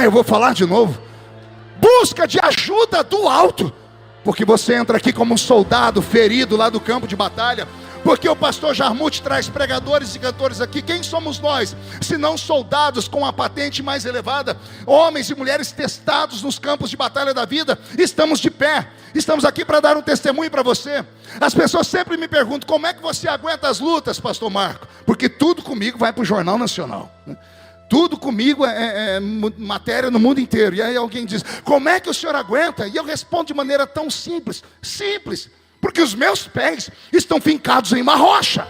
Eu vou falar de novo. Busca de ajuda do alto, porque você entra aqui como um soldado ferido lá do campo de batalha, porque o pastor Jarmuth traz pregadores e cantores aqui. Quem somos nós, se não soldados com a patente mais elevada, homens e mulheres testados nos campos de batalha da vida? Estamos de pé, estamos aqui para dar um testemunho para você. As pessoas sempre me perguntam, como é que você aguenta as lutas, pastor Marco? Porque tudo comigo vai para o Jornal Nacional. Tudo comigo é matéria no mundo inteiro. E aí alguém diz, como é que o senhor aguenta? E eu respondo de maneira tão simples. Simples, porque os meus pés estão fincados em uma rocha.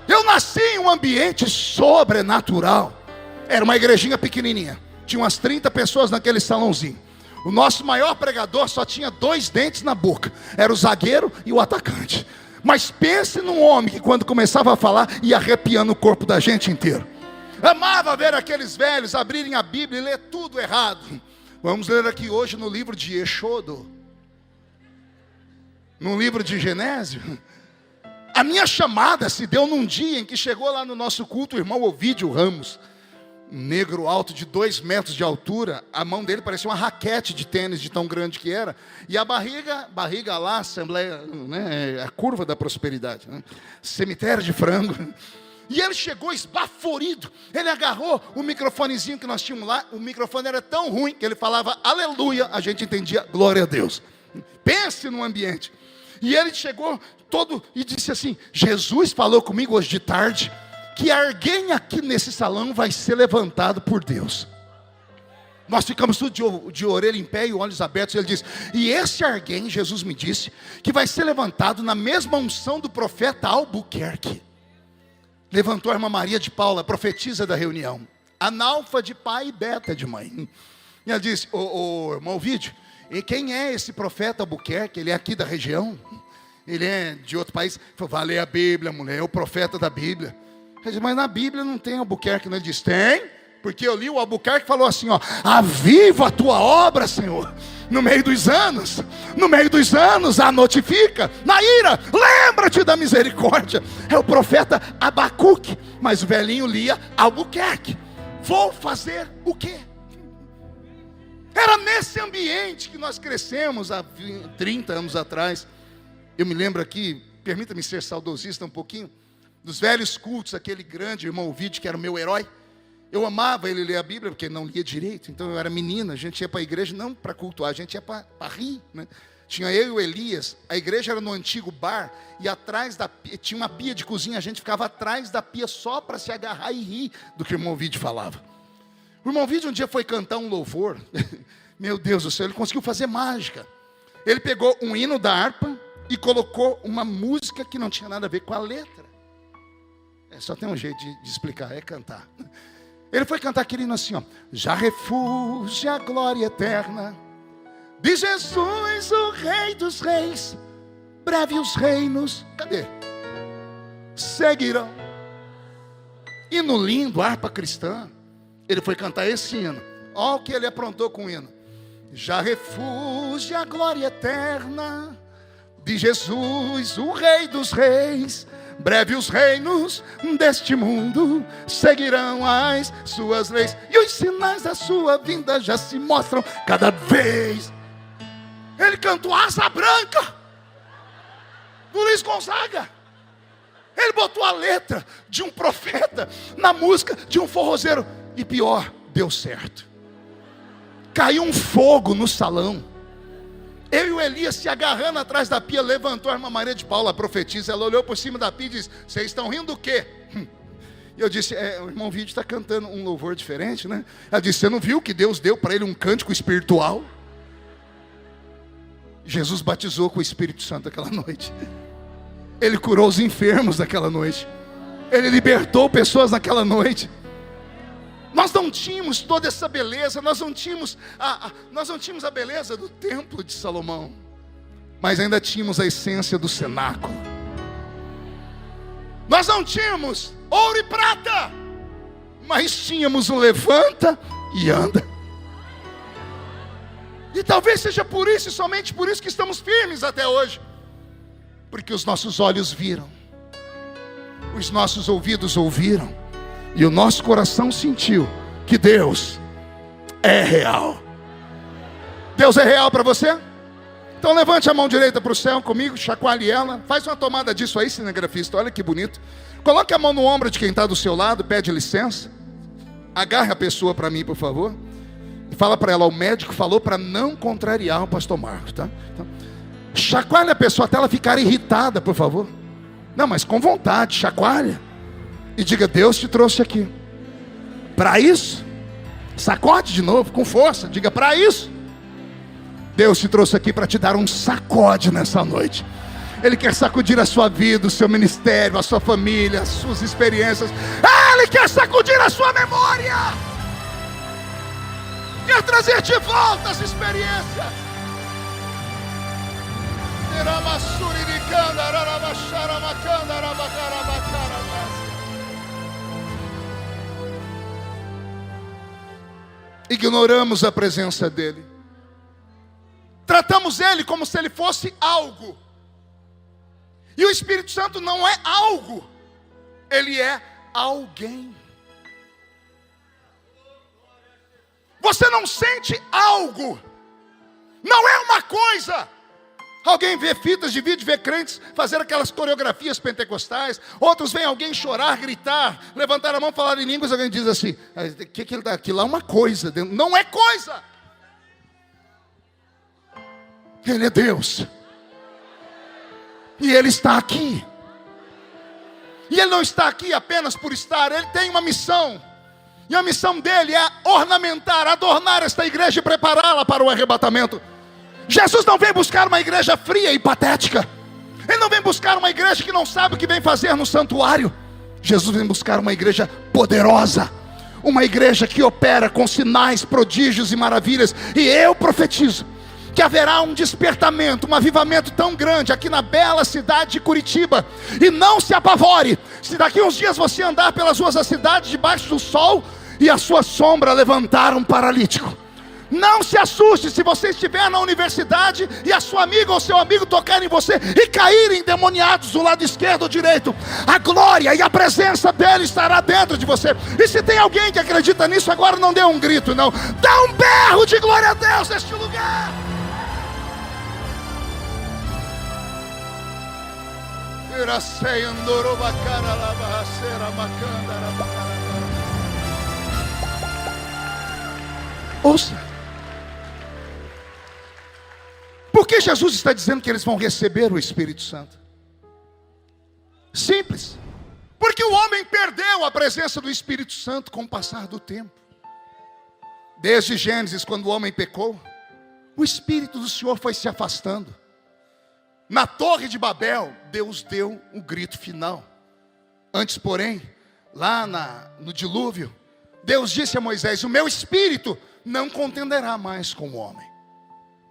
Eu nasci em um ambiente sobrenatural. Era uma igrejinha pequenininha. Tinha umas 30 pessoas naquele salãozinho. O nosso maior pregador só tinha 2 dentes na boca. Era o zagueiro e o atacante. Mas pense num homem que quando começava a falar, ia arrepiando o corpo da gente inteiro. Amava ver aqueles velhos abrirem a Bíblia e ler tudo errado. Vamos ler aqui hoje no livro de Êxodo, no livro de Genésio. A minha chamada se deu num dia em que chegou lá no nosso culto o irmão Ovídio Ramos, um negro alto de 2 metros de altura. A mão dele parecia uma raquete de tênis de tão grande que era. E a barriga lá, Assembleia, né, a curva da prosperidade, né, cemitério de frango. E ele chegou esbaforido. Ele agarrou o microfonezinho que nós tínhamos lá. O microfone era tão ruim que ele falava aleluia, a gente entendia glória a Deus. Pense no ambiente. E ele chegou todo e disse assim, Jesus falou comigo hoje de tarde que alguém aqui nesse salão vai ser levantado por Deus. Nós ficamos tudo de orelha em pé e olhos abertos. E ele disse, e esse alguém, Jesus me disse, que vai ser levantado na mesma unção do profeta Albuquerque. Levantou a irmã Maria de Paula, profetisa da reunião, analfa de pai e beta de mãe. E ela disse, irmão Ovídio, e quem é esse profeta Albuquerque? Ele é aqui da região? Ele é de outro país? Falei, vai ler a Bíblia, mulher, é o profeta da Bíblia. Mas na Bíblia não tem Albuquerque. Ele diz, tem, porque eu li o Albuquerque falou assim, aviva a tua obra, Senhor, no meio dos anos, a notifica, na ira, lembra-te da misericórdia. É o profeta Abacuque, mas o velhinho lia Albuquerque. Vou fazer o quê? Era nesse ambiente que nós crescemos há 30 anos atrás. Eu me lembro aqui, permita-me ser saudosista um pouquinho, dos velhos cultos, aquele grande irmão Ovidio, que era o meu herói. Eu amava ele ler a Bíblia, porque não lia direito. Então eu era menina, a gente ia para a igreja não para cultuar, a gente ia para rir, né? Tinha eu e o Elias, a igreja era no antigo bar, e atrás da pia, tinha uma pia de cozinha, a gente ficava atrás da pia só para se agarrar e rir do que o irmão Ovidio falava. O irmão Ovidio um dia foi cantar um louvor, meu Deus do céu, ele conseguiu fazer mágica. Ele pegou um hino da harpa e colocou uma música que não tinha nada a ver com a letra. Só tem um jeito de explicar, é cantar. Ele foi cantar aquele hino assim, ó. Já refúgio a glória eterna de Jesus, o Rei dos Reis, breve os reinos, cadê? Seguirão. Hino lindo, harpa cristã. Ele foi cantar esse hino. Olha o que ele aprontou com o hino. Já refúgio a glória eterna de Jesus, o Rei dos Reis, breve os reinos deste mundo seguirão as suas leis, e os sinais da sua vinda já se mostram cada vez. Ele cantou Asa Branca, do Luiz Gonzaga. Ele botou a letra de um profeta na música de um forrozeiro. E pior, deu certo. Caiu um fogo no salão. Eu e o Elias se agarrando atrás da pia, levantou a irmã Maria de Paula, a profetisa. Ela olhou por cima da pia e disse: vocês estão rindo do quê? E eu disse: o irmão Vídeo está cantando um louvor diferente, né? Ela disse: você não viu que Deus deu para ele um cântico espiritual? Jesus batizou com o Espírito Santo aquela noite. Ele curou os enfermos naquela noite. Ele libertou pessoas naquela noite. Nós não tínhamos toda essa beleza, nós não tínhamos a beleza do templo de Salomão, mas ainda tínhamos a essência do cenáculo. Nós não tínhamos ouro e prata, mas tínhamos o levanta e anda. E talvez seja por isso, e somente por isso, que estamos firmes até hoje. Porque os nossos olhos viram, os nossos ouvidos ouviram, e o nosso coração sentiu que Deus é real. Deus é real para você? Então levante a mão direita para o céu comigo, chacoalhe ela. Faz uma tomada disso aí, cinegrafista, olha que bonito. Coloque a mão no ombro de quem está do seu lado, pede licença. Agarre a pessoa para mim, por favor. Fala para ela: o médico falou para não contrariar o pastor Marcos, tá? Então, chacoalhe a pessoa até ela ficar irritada, por favor. Não, mas com vontade, chacoalha. E diga: Deus te trouxe aqui para isso. Sacode de novo, com força. Diga: para isso. Deus te trouxe aqui para te dar um sacode nessa noite. Ele quer sacudir a sua vida, o seu ministério, a sua família, as suas experiências. Ele quer sacudir a sua memória. Quer trazer de volta essa experiência. Ignoramos a presença dele. Tratamos ele como se ele fosse algo. E o Espírito Santo não é algo, ele é alguém. Você não sente algo, não é uma coisa. Alguém vê fitas de vídeo, vê crentes fazer aquelas coreografias pentecostais. Outros veem alguém chorar, gritar, levantar a mão, falar em línguas. Alguém diz assim: o que ele está aqui? Lá é uma coisa. Não é coisa. Ele é Deus. E Ele está aqui. E Ele não está aqui apenas por estar. Ele tem uma missão. E a missão dele é ornamentar, adornar esta igreja e prepará-la para o arrebatamento. Jesus não vem buscar uma igreja fria e patética. Ele não vem buscar uma igreja que não sabe o que vem fazer no santuário. Jesus vem buscar uma igreja poderosa, uma igreja que opera com sinais, prodígios e maravilhas. E eu profetizo que haverá um despertamento, um avivamento tão grande aqui na bela cidade de Curitiba. E não se apavore se daqui uns dias você andar pelas ruas da cidade debaixo do sol e a sua sombra levantar um paralítico. Não se assuste se você estiver na universidade e a sua amiga ou seu amigo tocarem em você e caírem endemoniados do lado esquerdo ou direito. A glória e a presença dele estará dentro de você. E se tem alguém que acredita nisso, agora não dê um grito, não. Dá um berro de glória a Deus neste lugar. Ouça. Por que Jesus está dizendo que eles vão receber o Espírito Santo? Simples. Porque o homem perdeu a presença do Espírito Santo com o passar do tempo. Desde Gênesis, quando o homem pecou, o Espírito do Senhor foi se afastando. Na Torre de Babel, Deus deu o grito final. Antes, porém, lá no dilúvio, Deus disse a Moisés: o meu Espírito não contenderá mais com o homem.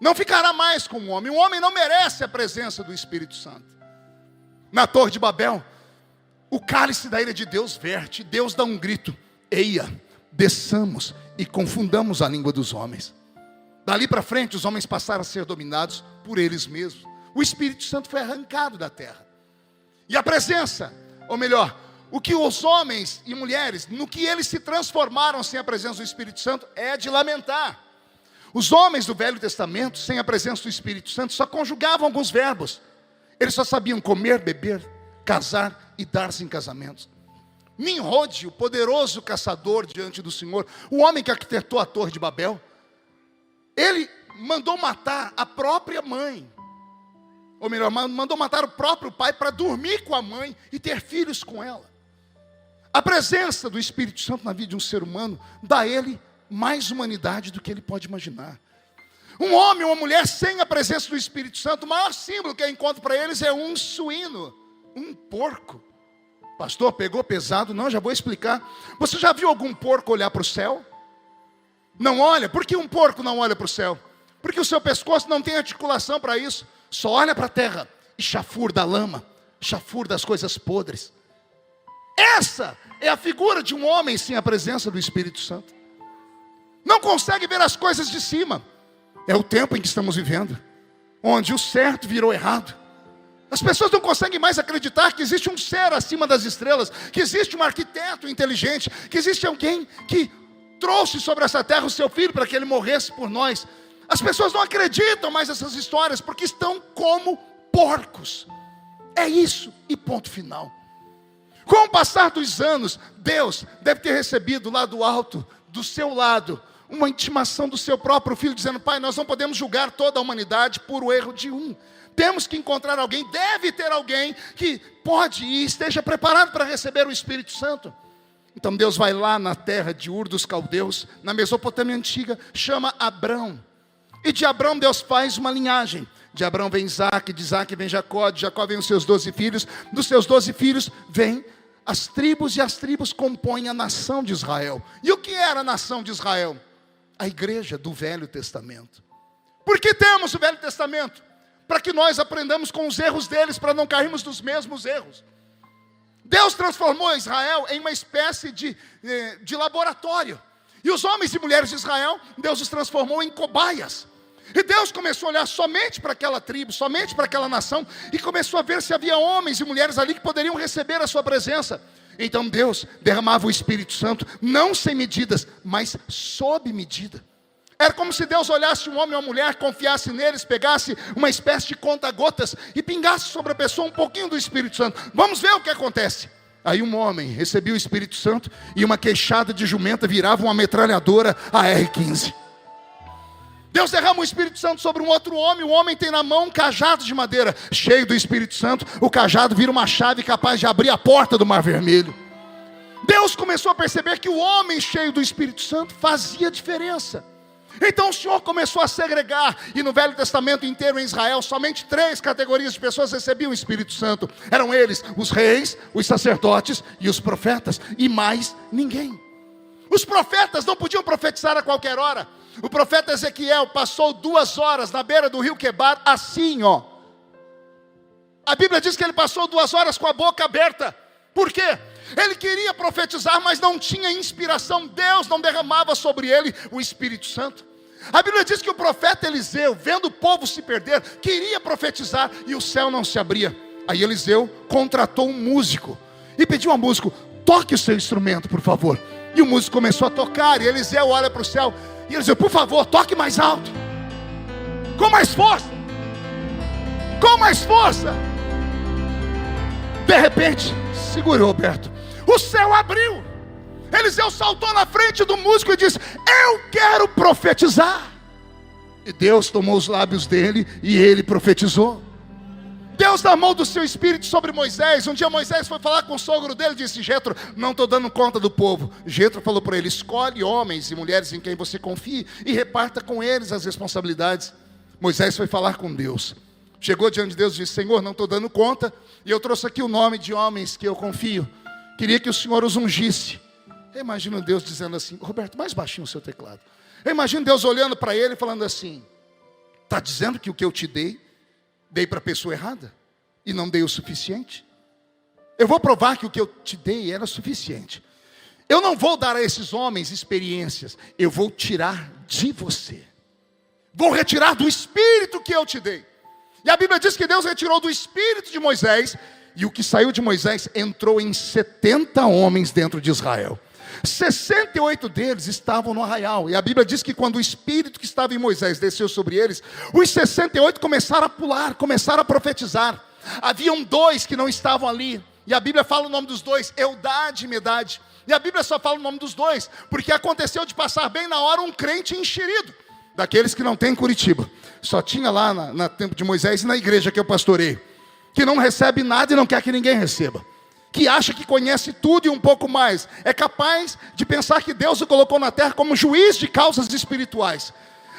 Não ficará mais com o homem. O homem não merece a presença do Espírito Santo. Na Torre de Babel, o cálice da ira de Deus verte. Deus dá um grito: eia, desçamos e confundamos a língua dos homens. Dali para frente, os homens passaram a ser dominados por eles mesmos. O Espírito Santo foi arrancado da terra. E a presença, ou melhor, o que os homens e mulheres, no que eles se transformaram sem a presença do Espírito Santo, é de lamentar. Os homens do Velho Testamento, sem a presença do Espírito Santo, só conjugavam alguns verbos. Eles só sabiam comer, beber, casar e dar-se em casamentos. Nimrod, o poderoso caçador diante do Senhor, o homem que arquitetou a Torre de Babel, ele mandou matar a própria mãe. Ou melhor, mandou matar o próprio pai para dormir com a mãe e ter filhos com ela. A presença do Espírito Santo na vida de um ser humano dá a ele mais humanidade do que ele pode imaginar. Um homem ou uma mulher sem a presença do Espírito Santo, o maior símbolo que eu encontro para eles é um suíno, um porco. Pastor, pegou pesado? Não, já vou explicar. Você já viu algum porco olhar para o céu? Não olha. Por que um porco não olha para o céu? Porque o seu pescoço não tem articulação para isso. Só olha para a terra e chafurda a lama, chafurda as coisas podres. Essa é a figura de um homem sem a presença do Espírito Santo. Não consegue ver as coisas de cima. É o tempo em que estamos vivendo, onde o certo virou errado. As pessoas não conseguem mais acreditar que existe um ser acima das estrelas, que existe um arquiteto inteligente, que existe alguém que trouxe sobre essa terra o seu filho para que ele morresse por nós. As pessoas não acreditam mais nessas histórias porque estão como porcos. É isso e ponto final. Com o passar dos anos, Deus deve ter recebido lá do alto, do seu lado, uma intimação do seu próprio filho, dizendo: Pai, nós não podemos julgar toda a humanidade por o erro de um. Temos que encontrar alguém, deve ter alguém que pode e esteja preparado para receber o Espírito Santo. Então Deus vai lá na terra de Ur dos Caldeus, na Mesopotâmia antiga, chama Abrão. E de Abrão Deus faz uma linhagem. De Abrão vem Isaac, de Isaac vem Jacó, de Jacó vem os seus 12 filhos. Dos seus 12 filhos vem as tribos, e as tribos compõem a nação de Israel. E o que era a nação de Israel? A igreja do Velho Testamento. Por que temos o Velho Testamento? Para que nós aprendamos com os erros deles, para não cairmos nos mesmos erros. Deus transformou Israel em uma espécie de laboratório. E os homens e mulheres de Israel, Deus os transformou em cobaias. E Deus começou a olhar somente para aquela tribo, somente para aquela nação, e começou a ver se havia homens e mulheres ali que poderiam receber a sua presença. Então Deus derramava o Espírito Santo, não sem medidas, mas sob medida. Era como se Deus olhasse um homem ou uma mulher, confiasse neles, pegasse uma espécie de conta-gotas e pingasse sobre a pessoa um pouquinho do Espírito Santo. Vamos ver o que acontece. Aí um homem recebia o Espírito Santo e uma queixada de jumenta virava uma metralhadora AR-15. Deus derrama o Espírito Santo sobre um outro homem. O homem tem na mão um cajado de madeira cheio do Espírito Santo. O cajado vira uma chave capaz de abrir a porta do Mar Vermelho. Deus começou a perceber que o homem cheio do Espírito Santo fazia diferença. Então o Senhor começou a segregar. E no Velho Testamento inteiro em Israel, somente 3 categorias de pessoas recebiam o Espírito Santo. Eram eles os reis, os sacerdotes e os profetas. E mais ninguém. Os profetas não podiam profetizar a qualquer hora. O profeta Ezequiel passou 2 horas na beira do rio Quebar, assim, ó. A Bíblia diz que ele passou 2 horas com a boca aberta. Por quê? Ele queria profetizar, mas não tinha inspiração. Deus não derramava sobre ele o Espírito Santo. A Bíblia diz que o profeta Eliseu, vendo o povo se perder, queria profetizar e o céu não se abria. Aí Eliseu contratou um músico e pediu ao músico: toque o seu instrumento, por favor. E o músico começou a tocar, e Eliseu olha para o céu e ele diz: por favor, toque mais alto, com mais força, com mais força. De repente, segure, Roberto, o céu abriu. Eliseu saltou na frente do músico e disse: eu quero profetizar. E Deus tomou os lábios dele e ele profetizou. Deus derramou do seu espírito sobre Moisés. Um dia Moisés foi falar com o sogro dele e disse: Jetro, não estou dando conta do povo. Jetro falou para ele: escolhe homens e mulheres em quem você confie e reparta com eles as responsabilidades. Moisés foi falar com Deus. Chegou diante de Deus e disse: Senhor, não estou dando conta, e eu trouxe aqui o nome de homens que eu confio. Queria que o Senhor os ungisse. Eu imagino Deus dizendo assim: Roberto, mais baixinho o seu teclado. Eu imagino Deus olhando para ele e falando assim: está dizendo que o que eu te dei para a pessoa errada? E não dei o suficiente? Eu vou provar que o que eu te dei era suficiente. Eu não vou dar a esses homens experiências, eu vou tirar de você. Vou retirar do espírito que eu te dei. E a Bíblia diz que Deus retirou do espírito de Moisés, e o que saiu de Moisés entrou em 70 homens dentro de Israel. 68 deles estavam no arraial. E a Bíblia diz que quando o espírito que estava em Moisés desceu sobre eles, os 68 começaram a pular, começaram a profetizar. Haviam 2 que não estavam ali. E a Bíblia fala o nome dos 2, Eldade e Medade. E a Bíblia só fala o nome dos 2, porque aconteceu de passar bem na hora um crente enxerido, daqueles que não tem em Curitiba. Só tinha lá no tempo de Moisés e na igreja que eu pastorei, que não recebe nada e não quer que ninguém receba, que acha que conhece tudo e um pouco mais, é capaz de pensar que Deus o colocou na terra como juiz de causas espirituais.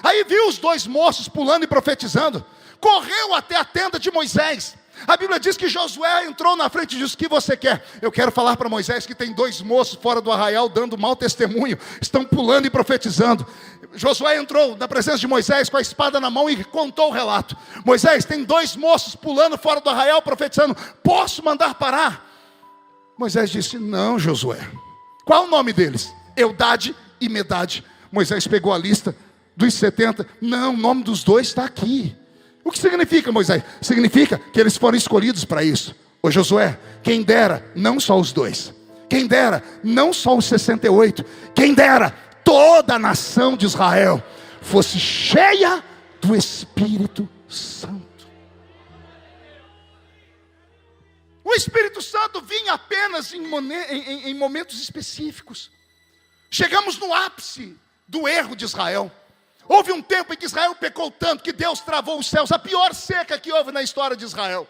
Aí viu os 2 moços pulando e profetizando, correu até a tenda de Moisés. A Bíblia diz que Josué entrou na frente e disse: o que você quer? Eu quero falar para Moisés que tem 2 moços fora do arraial dando mau testemunho, estão pulando e profetizando. Josué entrou na presença de Moisés com a espada na mão e contou o relato. Moisés, tem 2 moços pulando fora do arraial profetizando, posso mandar parar? Moisés disse: não, Josué. Qual o nome deles? Eldade e Medade. Moisés pegou a lista dos 70. Não, o nome dos 2 está aqui. O que significa, Moisés? Significa que eles foram escolhidos para isso. Ô Josué, quem dera, não só os 2. Quem dera, não só os 68. Quem dera, toda a nação de Israel fosse cheia do Espírito Santo. O Espírito Santo vinha apenas em momentos específicos. Chegamos no ápice do erro de Israel. Houve um tempo em que Israel pecou tanto que Deus travou os céus, a pior seca que houve na história de Israel.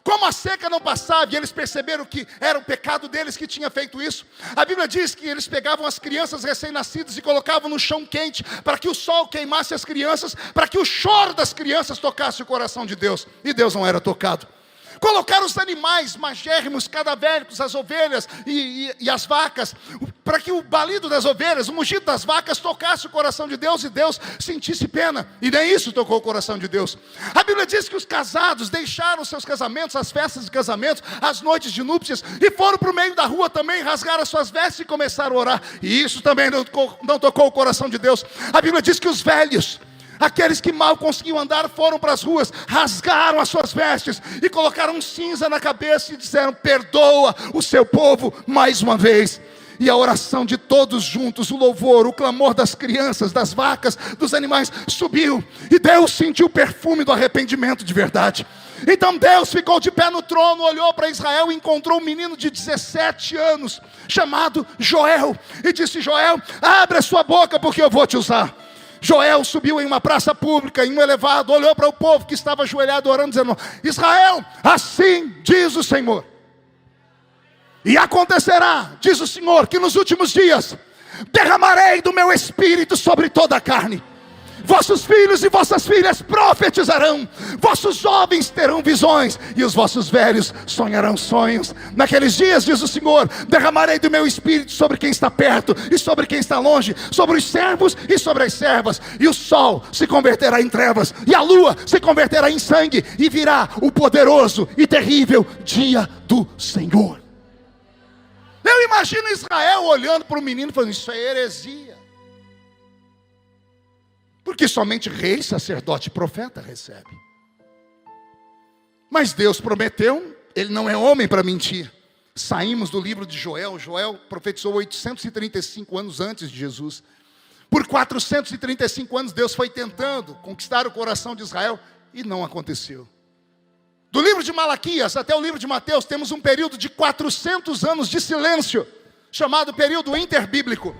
Como a seca não passava e eles perceberam que era o pecado deles que tinha feito isso, a Bíblia diz que eles pegavam as crianças recém-nascidas e colocavam no chão quente, para que o sol queimasse as crianças, para que o choro das crianças tocasse o coração de Deus, e Deus não era tocado. Colocaram os animais magérrimos, cadavéricos, as ovelhas e as vacas, para que o balido das ovelhas, o mugido das vacas tocasse o coração de Deus e Deus sentisse pena. E nem isso tocou o coração de Deus. A Bíblia diz que os casados deixaram seus casamentos, as festas de casamento, as noites de núpcias, e foram para o meio da rua também, rasgaram as suas vestes e começaram a orar. E isso também não tocou o coração de Deus. A Bíblia diz que os velhos, aqueles que mal conseguiam andar, foram para as ruas, rasgaram as suas vestes e colocaram cinza na cabeça e disseram: perdoa o seu povo mais uma vez. E a oração de todos juntos, o louvor, o clamor das crianças, das vacas, dos animais, subiu. E Deus sentiu o perfume do arrependimento de verdade. Então Deus ficou de pé no trono, olhou para Israel e encontrou um menino de 17 anos, chamado Joel. E disse: Joel, abre a sua boca porque eu vou te usar. Joel subiu em uma praça pública, em um elevado, olhou para o povo que estava ajoelhado orando, dizendo: Israel, assim diz o Senhor. E acontecerá, diz o Senhor, que nos últimos dias derramarei do meu espírito sobre toda a carne. Vossos filhos e vossas filhas profetizarão, vossos jovens terão visões, e os vossos velhos sonharão sonhos. Naqueles dias, diz o Senhor, derramarei do meu espírito sobre quem está perto e sobre quem está longe, sobre os servos e sobre as servas. E o sol se converterá em trevas, e a lua se converterá em sangue, e virá o poderoso e terrível dia do Senhor. Eu imagino Israel olhando para o menino e falando: isso é heresia. Porque somente rei, sacerdote e profeta recebe. Mas Deus prometeu, Ele não é homem para mentir. Saímos do livro de Joel. Joel profetizou 835 anos antes de Jesus. Por 435 anos Deus foi tentando conquistar o coração de Israel e não aconteceu. Do livro de Malaquias até o livro de Mateus temos um período de 400 anos de silêncio, chamado período interbíblico.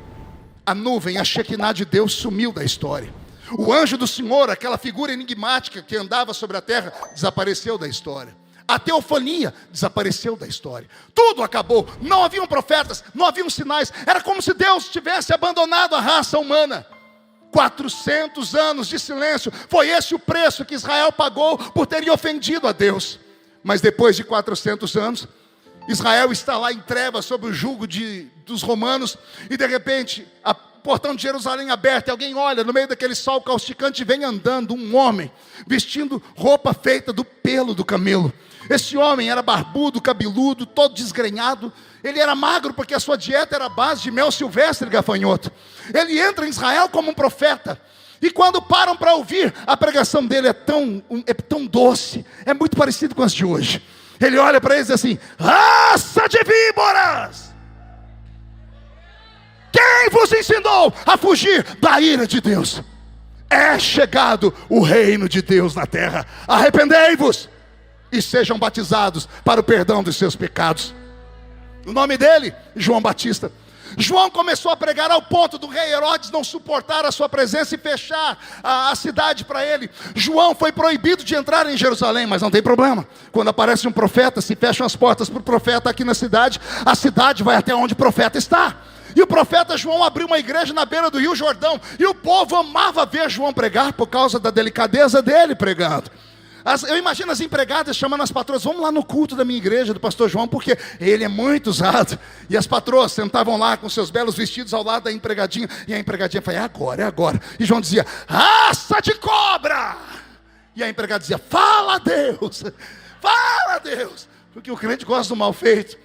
A nuvem, a Shekinah de Deus sumiu da história. O anjo do Senhor, aquela figura enigmática que andava sobre a terra, desapareceu da história. A teofania desapareceu da história. Tudo acabou. Não haviam profetas, não haviam sinais. Era como se Deus tivesse abandonado a raça humana. 400 anos de silêncio. Foi esse o preço que Israel pagou por terem ofendido a Deus. Mas depois de 400 anos, Israel está lá em trevas sob o jugo dos romanos. E de repente, o portão de Jerusalém aberto, e alguém olha no meio daquele sol causticante, vem andando um homem, vestindo roupa feita do pelo do camelo. Esse homem era barbudo, cabeludo, todo desgrenhado. Ele era magro porque a sua dieta era a base de mel silvestre e gafanhoto. Ele entra em Israel como um profeta. E quando param para ouvir, a pregação dele é tão doce, é muito parecido com as de hoje. Ele olha para eles e diz assim: raça de víboras! Quem vos ensinou a fugir da ira de Deus? É chegado o reino de Deus na terra. Arrependei-vos e sejam batizados para o perdão dos seus pecados. O nome dele, João Batista. João começou a pregar ao ponto do rei Herodes não suportar a sua presença e fechar a cidade para ele. João foi proibido de entrar em Jerusalém, mas não tem problema. Quando aparece um profeta, se fecham as portas para o profeta aqui na cidade, a cidade vai até onde o profeta está. E o profeta João abriu uma igreja na beira do Rio Jordão, e o povo amava ver João pregar por causa da delicadeza dele pregando. Eu imagino as empregadas chamando as patroas: vamos lá no culto da minha igreja, do pastor João, porque ele é muito usado. E as patroas sentavam lá com seus belos vestidos ao lado da empregadinha, e a empregadinha falava: é agora. E João dizia: raça de cobra! E a empregada dizia: fala a Deus, fala a Deus, porque o crente gosta do mal feito.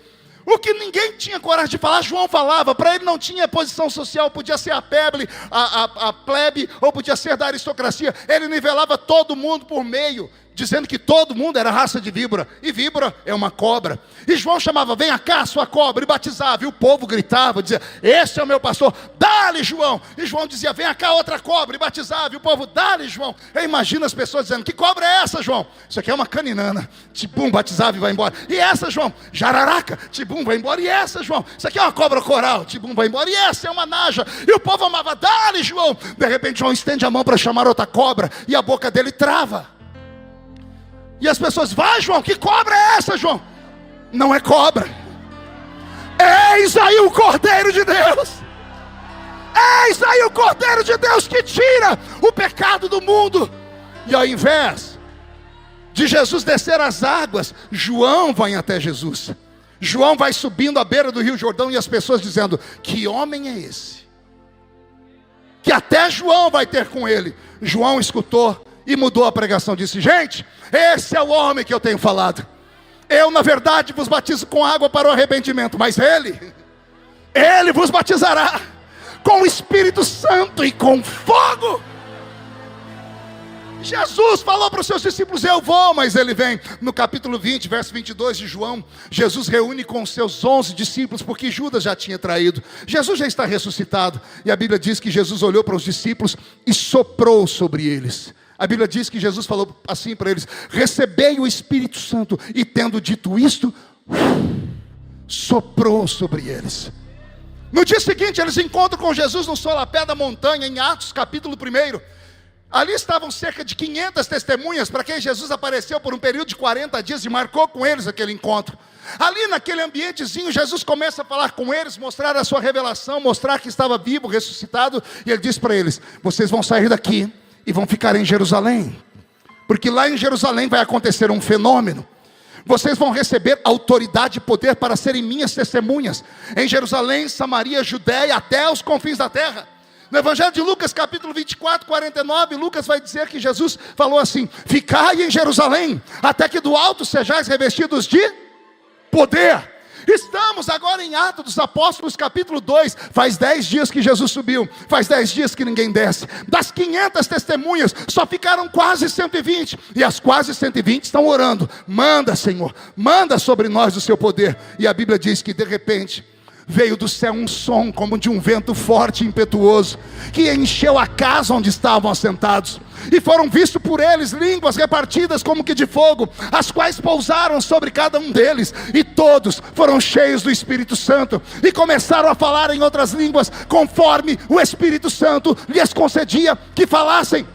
O que ninguém tinha coragem de falar, João falava. Para ele não tinha posição social, podia ser a plebe, ou podia ser da aristocracia. Ele nivelava todo mundo por meio, dizendo que todo mundo era raça de víbora, e víbora é uma cobra. E João chamava: vem cá sua cobra, e batizava, e o povo gritava, dizia: esse é o meu pastor, dá-lhe João. E João dizia: vem cá outra cobra, e batizava, e o povo: dá-lhe João. Eu imagino as pessoas dizendo: que cobra é essa, João? Isso aqui é uma caninana. Tibum, batizava e vai embora. E essa, João? Jararaca. Tibum, vai embora. E essa, João? Isso aqui é uma cobra coral. Tibum, vai embora. E essa é uma naja. E o povo amava: dá-lhe João. De repente João estende a mão para chamar outra cobra, e a boca dele trava. E as pessoas: vai João, que cobra é essa, João? Não é cobra. Eis aí o Cordeiro de Deus. Eis aí o Cordeiro de Deus que tira o pecado do mundo. E ao invés de Jesus descer as águas, João vai até Jesus. João vai subindo à beira do Rio Jordão, e as pessoas dizendo: que homem é esse? Que até João vai ter com ele. João escutou e mudou a pregação, disse: gente, esse é o homem que eu tenho falado. Eu na verdade vos batizo com água para o arrependimento, mas ele vos batizará com o Espírito Santo e com fogo. Jesus falou para os seus discípulos: eu vou, mas ele vem. No capítulo 20, verso 22 de João, Jesus reúne com os seus 11 discípulos, porque Judas já tinha traído. Jesus já está ressuscitado, e a Bíblia diz que Jesus olhou para os discípulos e soprou sobre eles. A Bíblia diz que Jesus falou assim para eles: recebei o Espírito Santo. E tendo dito isto, soprou sobre eles. No dia seguinte eles encontram com Jesus no solapé da montanha, em Atos capítulo 1. Ali estavam cerca de 500 testemunhas para quem Jesus apareceu por um período de 40 dias e marcou com eles aquele encontro. Ali naquele ambientezinho, Jesus começa a falar com eles, mostrar a sua revelação, mostrar que estava vivo, ressuscitado. E ele diz para eles: vocês vão sair daqui e vão ficar em Jerusalém, porque lá em Jerusalém vai acontecer um fenômeno. Vocês vão receber autoridade e poder para serem minhas testemunhas em Jerusalém, Samaria, Judéia, até os confins da terra. No Evangelho de Lucas, capítulo 24, 49, Lucas vai dizer que Jesus falou assim: ficai em Jerusalém, até que do alto sejais revestidos de poder. Estamos agora em Atos dos Apóstolos, capítulo 2. Faz 10 dias que Jesus subiu, faz 10 dias que ninguém desce. Das 500 testemunhas, só ficaram quase 120. E as quase 120 estão orando: manda, Senhor, manda sobre nós o seu poder. E a Bíblia diz que de repente veio do céu um som como de um vento forte e impetuoso, que encheu a casa onde estavam assentados. E foram vistos por eles línguas repartidas como que de fogo, as quais pousaram sobre cada um deles. E todos foram cheios do Espírito Santo, e começaram a falar em outras línguas, conforme o Espírito Santo lhes concedia que falassem.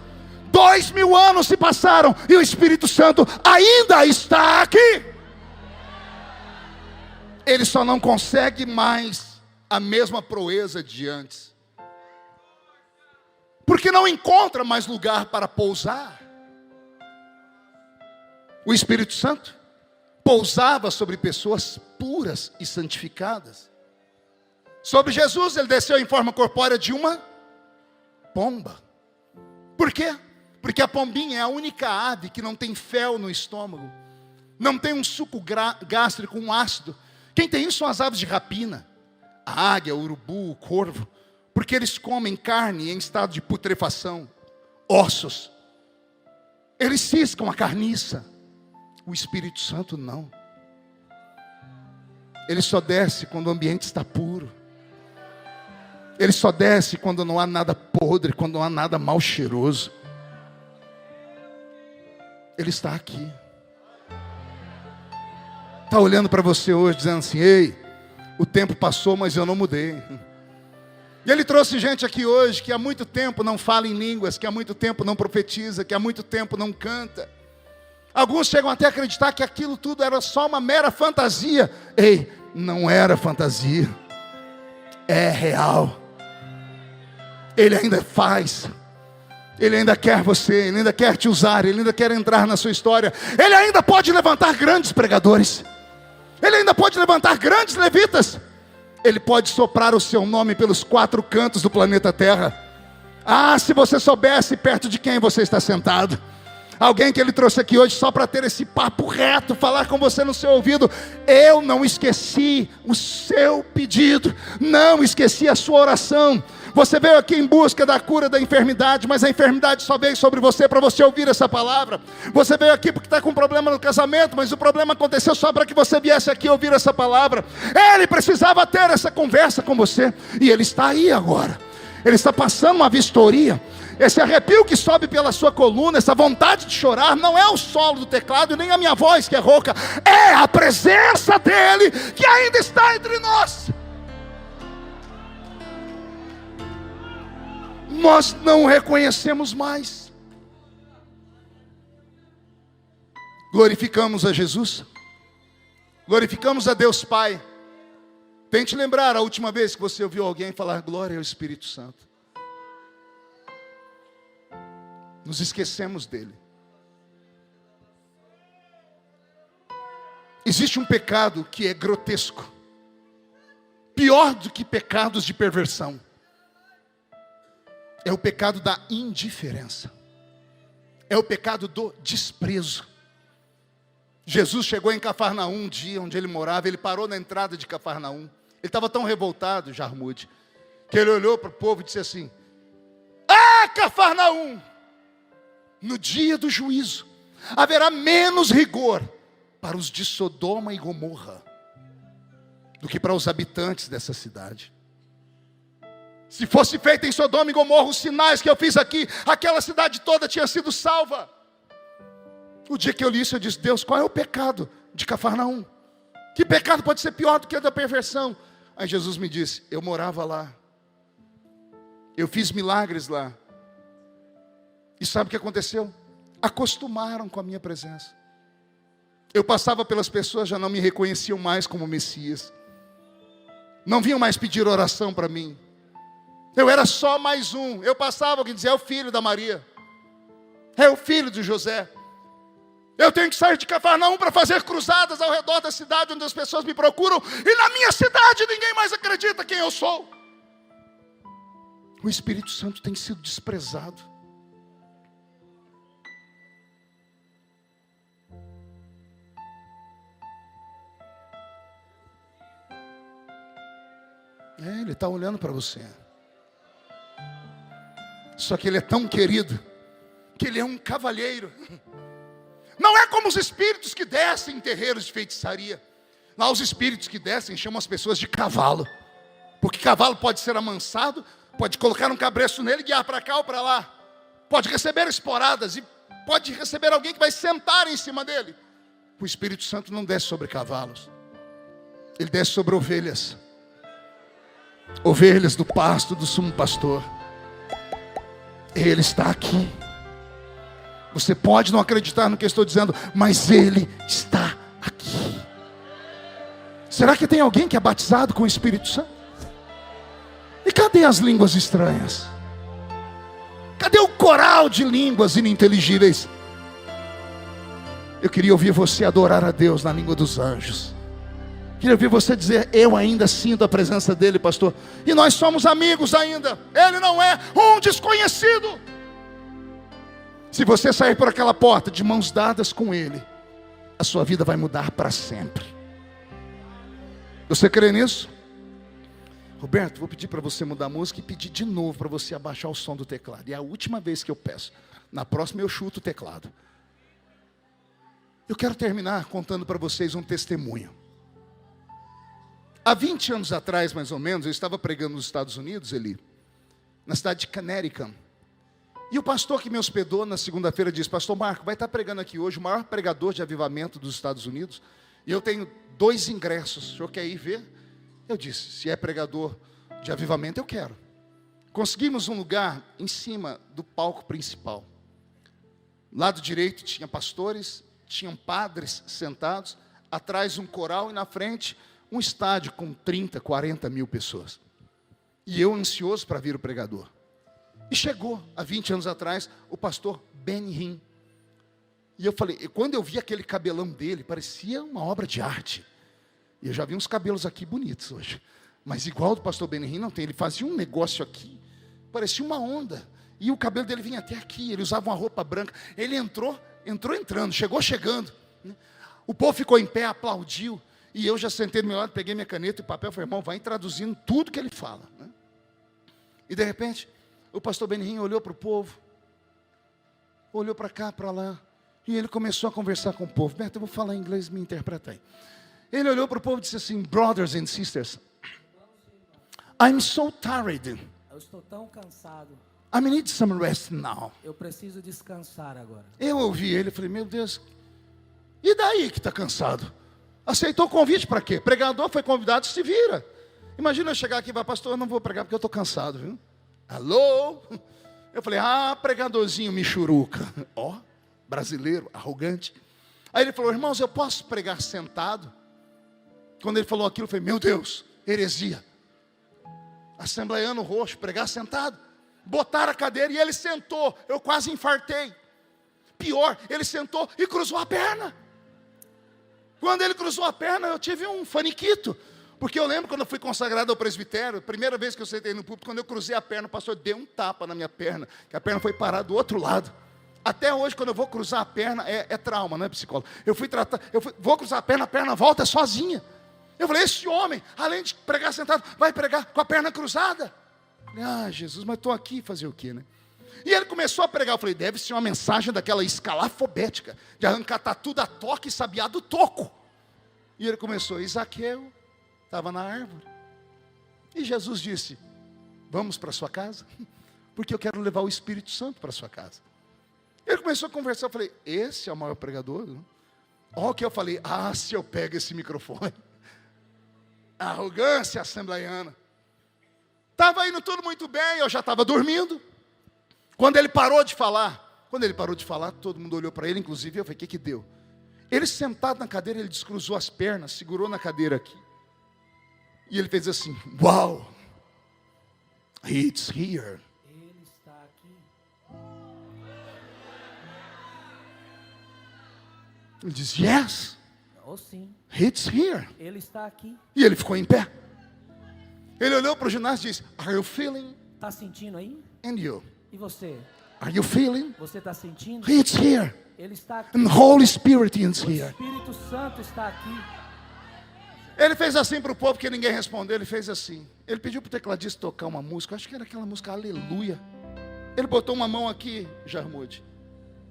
2000 anos se passaram, e o Espírito Santo ainda está aqui. Ele só não consegue mais a mesma proeza de antes, porque não encontra mais lugar para pousar. O Espírito Santo pousava sobre pessoas puras e santificadas. Sobre Jesus, ele desceu em forma corpórea de uma pomba. Por quê? Porque a pombinha é a única ave que não tem fel no estômago, não tem um suco gástrico, um ácido. Quem tem isso são as aves de rapina, a águia, o urubu, o corvo, porque eles comem carne em estado de putrefação, ossos. Eles ciscam a carniça. O Espírito Santo não. Ele só desce quando o ambiente está puro. Ele só desce quando não há nada podre, quando não há nada mal cheiroso. Ele está aqui. Está olhando para você hoje dizendo assim: ei, o tempo passou, mas eu não mudei. E ele trouxe gente aqui hoje que há muito tempo não fala em línguas, que há muito tempo não profetiza, que há muito tempo não canta. Alguns chegam até a acreditar que aquilo tudo era só uma mera fantasia. Ei, não era fantasia, é real. Ele ainda faz. Ele ainda quer você, Ele ainda quer te usar, Ele ainda quer entrar na sua história. Ele ainda pode levantar grandes pregadores, Ele ainda pode levantar grandes levitas. Ele pode soprar o seu nome pelos 4 cantos do planeta Terra. Ah, se você soubesse perto de quem você está sentado. Alguém que Ele trouxe aqui hoje só para ter esse papo reto, falar com você no seu ouvido. Eu não esqueci o seu pedido, não esqueci a sua oração. Você veio aqui em busca da cura da enfermidade, mas a enfermidade só veio sobre você para você ouvir essa palavra. Você veio aqui porque está com problema no casamento, mas o problema aconteceu só para que você viesse aqui ouvir essa palavra. Ele precisava ter essa conversa com você, e Ele está aí agora. Ele está passando uma vistoria. Esse arrepio que sobe pela sua coluna, essa vontade de chorar, não é o solo do teclado, nem a minha voz que é rouca, é a presença dEle que ainda está entre nós. Nós não reconhecemos mais. Glorificamos a Jesus, glorificamos a Deus Pai. Tente lembrar a última vez que você ouviu alguém falar glória ao Espírito Santo. Nos esquecemos dele. Existe um pecado que é grotesco, pior do que pecados de perversão. É o pecado da indiferença. É o pecado do desprezo. Jesus chegou em Cafarnaum um dia, onde ele morava. Ele parou na entrada de Cafarnaum. Ele estava tão revoltado, Jarmude, que ele olhou para o povo e disse assim: ah, Cafarnaum, no dia do juízo haverá menos rigor para os de Sodoma e Gomorra do que para os habitantes dessa cidade. Se fosse feito em Sodoma e Gomorra os sinais que eu fiz aqui, aquela cidade toda tinha sido salva. O dia que eu li isso, eu disse: Deus, qual é o pecado de Cafarnaum? Que pecado pode ser pior do que o da perversão? Aí Jesus me disse: eu morava lá, eu fiz milagres lá. E sabe o que aconteceu? Acostumaram com a minha presença. Eu passava pelas pessoas, já não me reconheciam mais como Messias. Não vinham mais pedir oração para mim. Eu era só mais um. Eu passava, alguém dizia: é o filho da Maria, é o filho de José. Eu tenho que sair de Cafarnaum para fazer cruzadas ao redor da cidade onde as pessoas me procuram, e na minha cidade ninguém mais acredita quem eu sou. O Espírito Santo tem sido desprezado. Ele está olhando para você. Só que ele é tão querido que ele é um cavalheiro. Não é como os espíritos que descem em terreiros de feitiçaria. Lá os espíritos que descem chamam as pessoas de cavalo. Porque cavalo pode ser amansado, pode colocar um cabresto nele e guiar para cá ou para lá. Pode receber esporadas e pode receber alguém que vai sentar em cima dele. O Espírito Santo não desce sobre cavalos. Ele desce sobre ovelhas. Ovelhas do pasto do sumo pastor. Ele está aqui. Você pode não acreditar no que eu estou dizendo, mas Ele está aqui. Será que tem alguém que é batizado com o Espírito Santo? E cadê as línguas estranhas? Cadê o coral de línguas ininteligíveis? Eu queria ouvir você adorar a Deus na língua dos anjos. Queria ouvir você dizer: eu ainda sinto a presença dele, pastor. E nós somos amigos ainda. Ele não é um desconhecido. Se você sair por aquela porta de mãos dadas com ele, a sua vida vai mudar para sempre. Você crê nisso? Roberto, vou pedir para você mudar a música e pedir de novo para você abaixar o som do teclado. E é a última vez que eu peço. Na próxima eu chuto o teclado. Eu quero terminar contando para vocês um testemunho. Há 20 anos atrás, mais ou menos, eu estava pregando nos Estados Unidos, na cidade de Connecticut. E o pastor que me hospedou na segunda-feira disse: pastor Marco, vai estar pregando aqui hoje o maior pregador de avivamento dos Estados Unidos. E eu tenho 2 ingressos, o senhor quer ir ver? Eu disse: se é pregador de avivamento, eu quero. Conseguimos um lugar em cima do palco principal. Lado direito tinha pastores, tinham padres sentados, atrás um coral e na frente um estádio com 30, 40 mil pessoas. E eu ansioso para vir o pregador. E chegou, há 20 anos atrás, o pastor Benny Hinn. E eu falei, quando eu vi aquele cabelão dele, parecia uma obra de arte. E eu já vi uns cabelos aqui bonitos hoje. Mas igual do pastor Benny Hinn não tem. Ele fazia um negócio aqui, parecia uma onda. E o cabelo dele vinha até aqui. Ele usava uma roupa branca. Ele entrando, chegou chegando. O povo ficou em pé, aplaudiu. E eu já sentei do meu lado, peguei minha caneta e papel. Falei, irmão, vai traduzindo tudo que ele fala. E de repente, o pastor Benny Hinn olhou para o povo. Olhou para cá, para lá. E ele começou a conversar com o povo. Beto, eu vou falar em inglês, me interpreta aí. Ele olhou para o povo e disse assim: brothers and sisters, I'm so tired. Eu estou tão cansado. I need some rest now. Eu preciso descansar agora. Eu ouvi ele e falei, meu Deus, e daí que está cansado? Aceitou o convite para quê? Pregador foi convidado, se vira. Imagina eu chegar aqui e falar, pastor, eu não vou pregar porque eu estou cansado, viu? Alô? Eu falei, pregadorzinho michuruca. Ó, brasileiro, arrogante. Aí ele falou, irmãos, eu posso pregar sentado? Quando ele falou aquilo, eu falei, meu Deus, heresia. Assembleiano roxo, pregar sentado. Botaram a cadeira e ele sentou. Eu quase infartei. Pior, ele sentou e cruzou a perna. Quando ele cruzou a perna, eu tive um faniquito. Porque eu lembro quando eu fui consagrado ao presbitério, primeira vez que eu sentei no púlpito, quando eu cruzei a perna, o pastor deu um tapa na minha perna, que a perna foi parar do outro lado. Até hoje, quando eu vou cruzar a perna, é trauma, não é psicólogo? Vou cruzar a perna volta sozinha. Eu falei, esse homem, além de pregar sentado, vai pregar com a perna cruzada. Eu falei, Jesus, mas estou aqui fazer o quê, né? E ele começou a pregar, eu falei, deve ser uma mensagem daquela escalafobética, de arrancar tatu da toca e sabiá do toco. E ele começou, Zaqueu estava na árvore. E Jesus disse, vamos para sua casa? Porque eu quero levar o Espírito Santo para sua casa. Ele começou a conversar, eu falei, esse é o maior pregador? Olha o que eu falei, se eu pego esse microfone. Arrogância assembleiana. Estava indo tudo muito bem, eu já estava dormindo. Quando ele parou de falar, todo mundo olhou para ele, inclusive eu falei, o que deu? Ele sentado na cadeira, ele descruzou as pernas, segurou na cadeira aqui. E ele fez assim, wow, it's here. Ele está aqui. Ele disse, yes. Oh, sim. It's here. Ele está aqui. E ele ficou em pé. Ele olhou para o ginásio e disse, are you feeling? Está sentindo aí? And you? E você? Are you feeling? Você está sentindo? It's here. Ele está aqui. And the Holy Spirit is O here. Espírito Santo está aqui. Ele fez assim para o povo, porque ninguém respondeu. Ele fez assim. Ele pediu para o tecladista tocar uma música. Acho que era aquela música Aleluia. Ele botou uma mão aqui, Jarmude,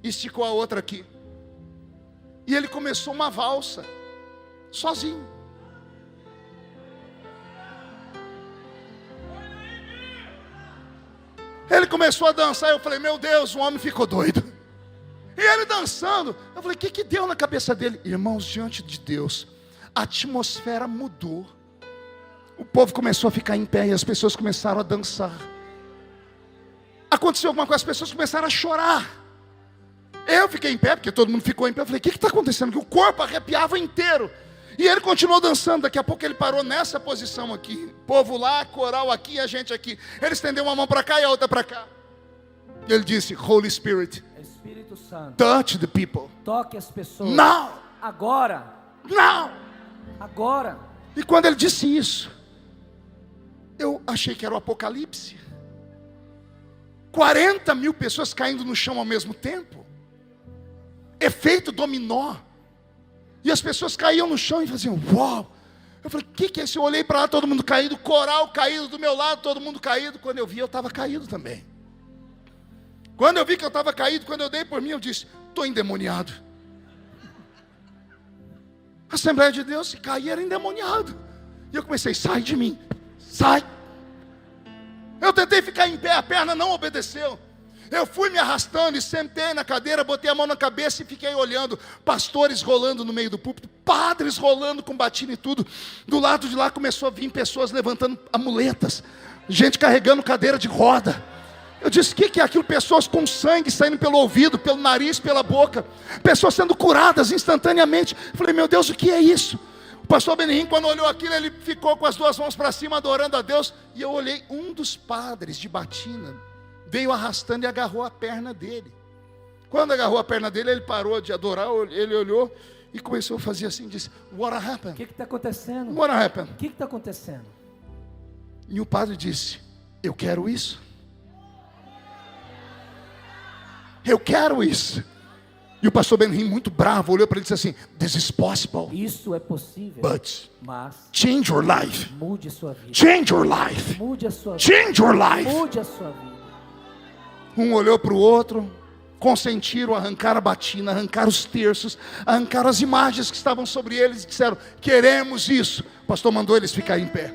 esticou a outra aqui. E ele começou uma valsa, sozinho. Ele começou a dançar. Eu falei, meu Deus, o homem ficou doido. E ele dançando. Eu falei, o que deu na cabeça dele? Irmãos, diante de Deus, a atmosfera mudou. O povo começou a ficar em pé e as pessoas começaram a dançar. Aconteceu alguma coisa, as pessoas começaram a chorar. Eu fiquei em pé, porque todo mundo ficou em pé. Eu falei, o que está acontecendo? Que o corpo arrepiava inteiro. E ele continuou dançando. Daqui a pouco ele parou nessa posição aqui. Povo lá, coral aqui e a gente aqui. Ele estendeu uma mão para cá e a outra para cá. Ele disse, Holy Spirit, Espírito Santo, touch the people. toque as pessoas. Now. Agora. Now. Agora. E quando ele disse isso, eu achei que era o Apocalipse. 40 mil pessoas caindo no chão ao mesmo tempo. Efeito dominó. E as pessoas caíam no chão e faziam, uau. Eu falei, o que é isso? Eu olhei para lá, todo mundo caído, coral caído do meu lado, todo mundo caído. Quando eu vi, eu estava caído também. Quando eu vi que eu estava caído, quando eu dei por mim, eu disse, estou endemoniado. A Assembleia de Deus, se cair, era endemoniado. E eu comecei, sai de mim, sai. Eu tentei ficar em pé, a perna não obedeceu. Eu fui me arrastando e sentei na cadeira, botei a mão na cabeça e fiquei olhando. Pastores rolando no meio do púlpito, padres rolando com batina e tudo. Do lado de lá começou a vir pessoas levantando amuletas, gente carregando cadeira de roda. Eu disse, o que é aquilo? Pessoas com sangue saindo pelo ouvido, pelo nariz, pela boca. Pessoas sendo curadas instantaneamente. Eu falei, meu Deus, o que é isso? O pastor Benihim, quando olhou aquilo, ele ficou com as duas mãos para cima, adorando a Deus. E eu olhei, um dos padres de batina veio arrastando e agarrou a perna dele. Quando agarrou a perna dele, ele parou de adorar, ele olhou e começou a fazer assim, disse, what happened? O que está acontecendo? What happened? O que está acontecendo? E o padre disse, eu quero isso. Eu quero isso. E o pastor Benihim, muito bravo, olhou para ele e disse assim, this is possible. Isso é possível. But Mas change your life. mude a sua vida. Change your life. Mude a sua vida. Change your life. Mude a sua vida. Um olhou para o outro, consentiram, arrancaram a batina, arrancaram os terços, arrancaram as imagens que estavam sobre eles e disseram, queremos isso. O pastor mandou eles ficarem em pé.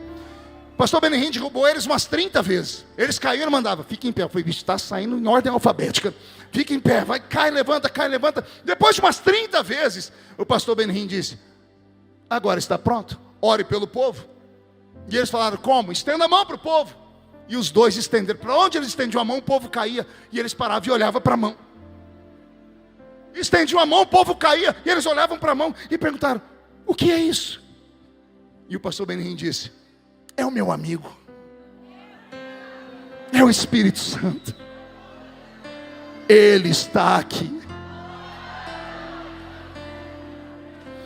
O pastor Benihim derrubou eles umas 30 vezes. Eles caíram e mandava, fica em pé. Eu falei, bicho, está saindo em ordem alfabética. Fica em pé, vai, cai, levanta, cai, levanta. Depois de umas 30 vezes, o pastor Benihim disse, agora está pronto, ore pelo povo. E eles falaram, como? Estenda a mão para o povo. E os dois estenderam. Para onde eles estendiam a mão, o povo caía. E eles paravam e olhavam para a mão. Estendiam a mão, o povo caía. E eles olhavam para a mão e perguntaram, o que é isso? E o pastor Benihim disse, é o meu amigo. É o Espírito Santo. Ele está aqui.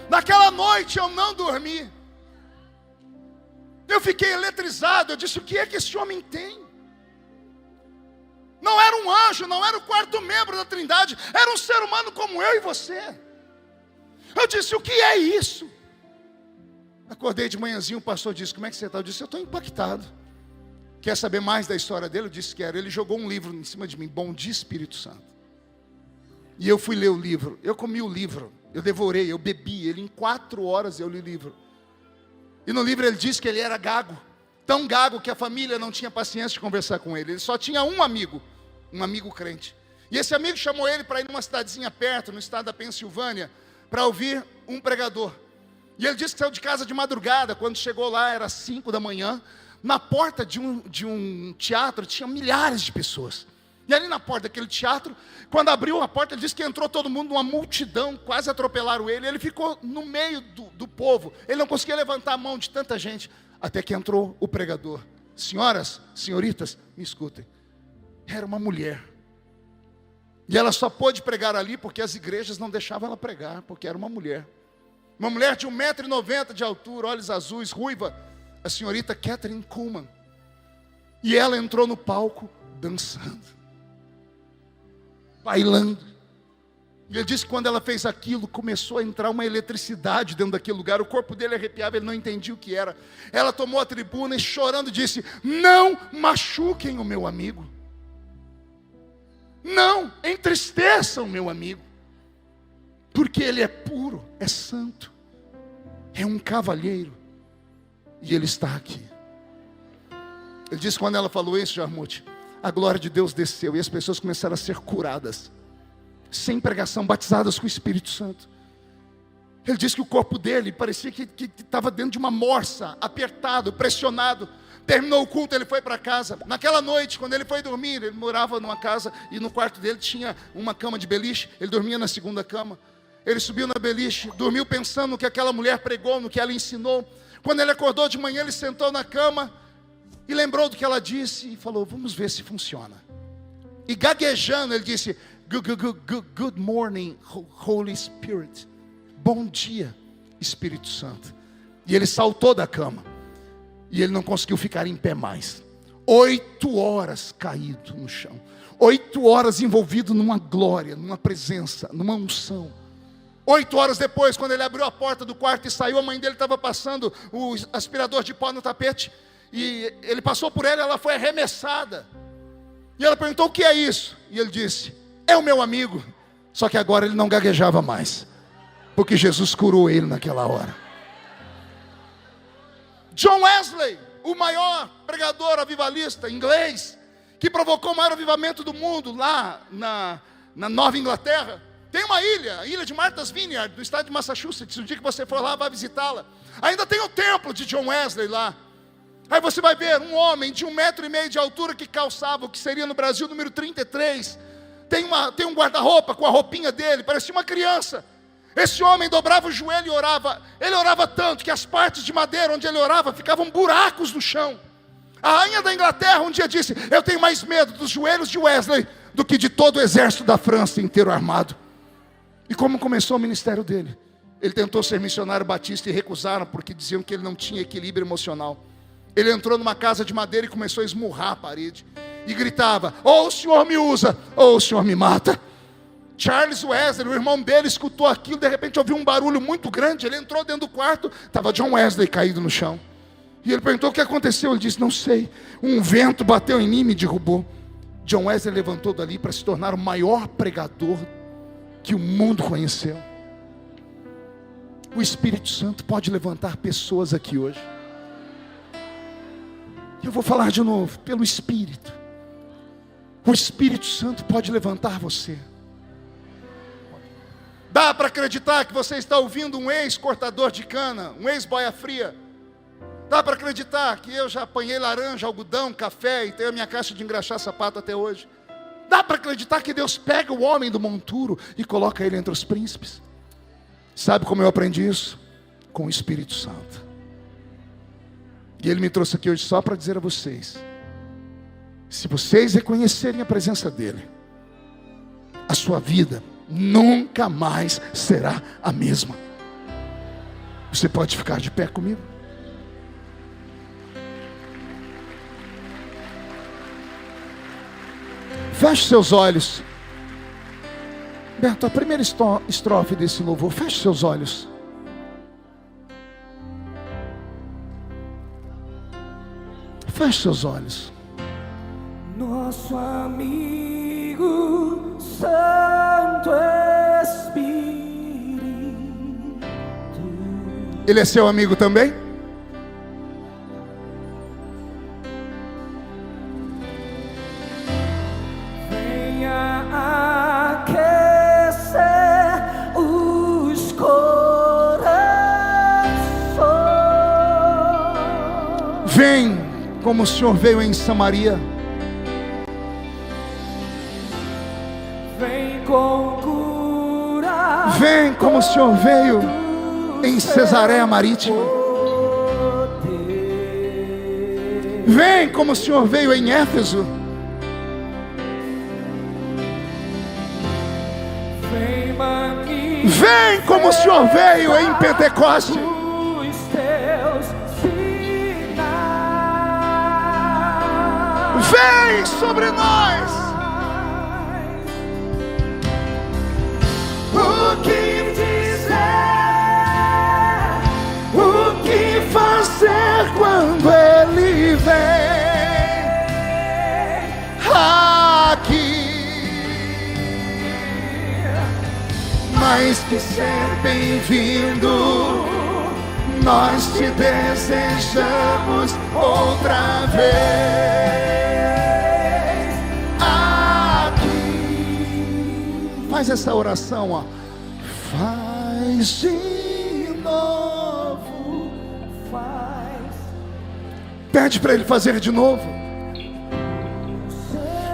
Naquela noite eu não dormi. Eu fiquei eletrizado. Eu disse, o que é que esse homem tem? Não era um anjo, não era o quarto membro da Trindade. Era um ser humano como eu e você. Eu disse, o que é isso? Acordei de manhãzinho, o pastor disse, como é que você está? Eu disse, eu estou impactado. Quer saber mais da história dele? Eu disse que era. Ele jogou um livro em cima de mim, Bom Dia Espírito Santo. E eu fui ler o livro. Eu comi o livro, eu devorei, eu bebi. Ele em 4 horas eu li o livro. E no livro ele diz que ele era gago. Tão gago que a família não tinha paciência de conversar com ele. Ele só tinha um amigo crente. E esse amigo chamou ele para ir numa cidadezinha perto, no estado da Pensilvânia, para ouvir um pregador. E ele disse que saiu de casa de madrugada. Quando chegou lá era 5 da manhã. Na porta de um teatro tinha milhares de pessoas. E ali na porta daquele teatro, quando abriu a porta, ele disse que entrou todo mundo, uma multidão, quase atropelaram ele. Ele ficou no meio do povo. Ele não conseguia levantar a mão de tanta gente. Até que entrou o pregador. Senhoras, senhoritas, me escutem. Era uma mulher. E ela só pôde pregar ali porque as igrejas não deixavam ela pregar, porque era uma mulher. Uma mulher de 1,90 m de altura, olhos azuis, ruiva. A senhorita Catherine Kuhlman. E ela entrou no palco dançando, bailando. E ele disse que quando ela fez aquilo, começou a entrar uma eletricidade dentro daquele lugar. O corpo dele arrepiava, ele não entendia o que era. Ela tomou a tribuna e chorando disse: não machuquem o meu amigo. Não entristeçam o meu amigo. Porque ele é puro, é santo, é um cavalheiro. E ele está aqui. Ele disse que quando ela falou isso, Jarmuth, a glória de Deus desceu e as pessoas começaram a ser curadas, sem pregação, batizadas com o Espírito Santo. Ele disse que o corpo dele parecia que estava dentro de uma morsa, apertado, pressionado. Terminou o culto, ele foi para casa. Naquela noite, quando ele foi dormir, ele morava numa casa e no quarto dele tinha uma cama de beliche. Ele dormia na segunda cama. Ele subiu na beliche, dormiu pensando no que aquela mulher pregou, no que ela ensinou. Quando ele acordou de manhã, ele sentou na cama e lembrou do que ela disse e falou: vamos ver se funciona. E gaguejando, ele disse: good morning, Holy Spirit. Bom dia, Espírito Santo. E ele saltou da cama. E ele não conseguiu ficar em pé mais. 8 horas caído no chão. 8 horas envolvido numa glória, numa presença, numa unção. 8 horas depois, quando ele abriu a porta do quarto e saiu, a mãe dele estava passando o aspirador de pó no tapete. E ele passou por ela foi arremessada. E ela perguntou: o que é isso? E ele disse: é o meu amigo. Só que agora ele não gaguejava mais, porque Jesus curou ele naquela hora. John Wesley, o maior pregador avivalista inglês, que provocou o maior avivamento do mundo lá na Nova Inglaterra, tem uma ilha, a ilha de Martha's Vineyard, no estado de Massachusetts. O dia que você for lá, vá visitá-la. Ainda tem o templo de John Wesley lá. Aí você vai ver um homem de 1,5 metro de altura que calçava o que seria no Brasil número 33. Tem um guarda-roupa com a roupinha dele, parecia uma criança. Esse homem dobrava o joelho e orava. Ele orava tanto que as partes de madeira onde ele orava ficavam buracos no chão. A rainha da Inglaterra um dia disse: eu tenho mais medo dos joelhos de Wesley do que de todo o exército da França inteiro armado. E como começou o ministério dele? Ele tentou ser missionário batista e recusaram, porque diziam que ele não tinha equilíbrio emocional. Ele entrou numa casa de madeira e começou a esmurrar a parede. E gritava: ou o Senhor me usa, ou o Senhor me mata. Charles Wesley, o irmão dele, escutou aquilo. De repente ouviu um barulho muito grande. Ele entrou dentro do quarto, estava John Wesley caído no chão. E ele perguntou: o que aconteceu? Ele disse: não sei, um vento bateu em mim e me derrubou. John Wesley levantou dali para se tornar o maior pregador que o mundo conheceu. O Espírito Santo pode levantar pessoas aqui hoje. Eu vou falar de novo, pelo Espírito. O Espírito Santo pode levantar você. Dá para acreditar que você está ouvindo um ex-cortador de cana, um ex-boia fria. Dá para acreditar que eu já apanhei laranja, algodão, café e tenho a minha caixa de engraxar sapato até hoje. Dá para acreditar que Deus pega o homem do monturo e coloca ele entre os príncipes. Sabe como eu aprendi isso? Com o Espírito Santo. E ele me trouxe aqui hoje só para dizer a vocês: se vocês reconhecerem a presença dele, a sua vida nunca mais será a mesma. Você pode ficar de pé comigo? Feche seus olhos. Beto, a primeira estrofe desse louvor. Feche seus olhos. Feche seus olhos. Nosso amigo Santo Espírito. Ele é seu amigo também? Venha aquecer os corações. Vem como o Senhor veio em Samaria. Vem com cura. Vem como o Senhor veio em Cesareia Marítima. Vem como o Senhor veio em Éfeso. Vem como o Senhor veio em Pentecoste. Vem sobre nós. mais que ser bem-vindo, nós te desejamos outra vez aqui. Faz essa oração, ó. Faz de novo. Pede para Ele fazer de novo.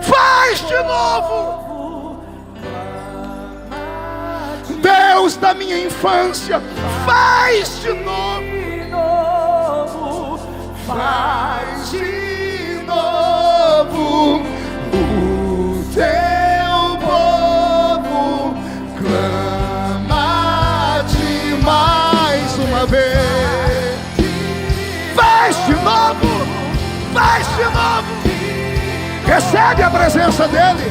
Faz de novo. Deus da minha infância, faz de novo. Faz de novo. O teu povo clama de mais uma vez. Faz de novo. Faz de novo. Recebe a presença dEle.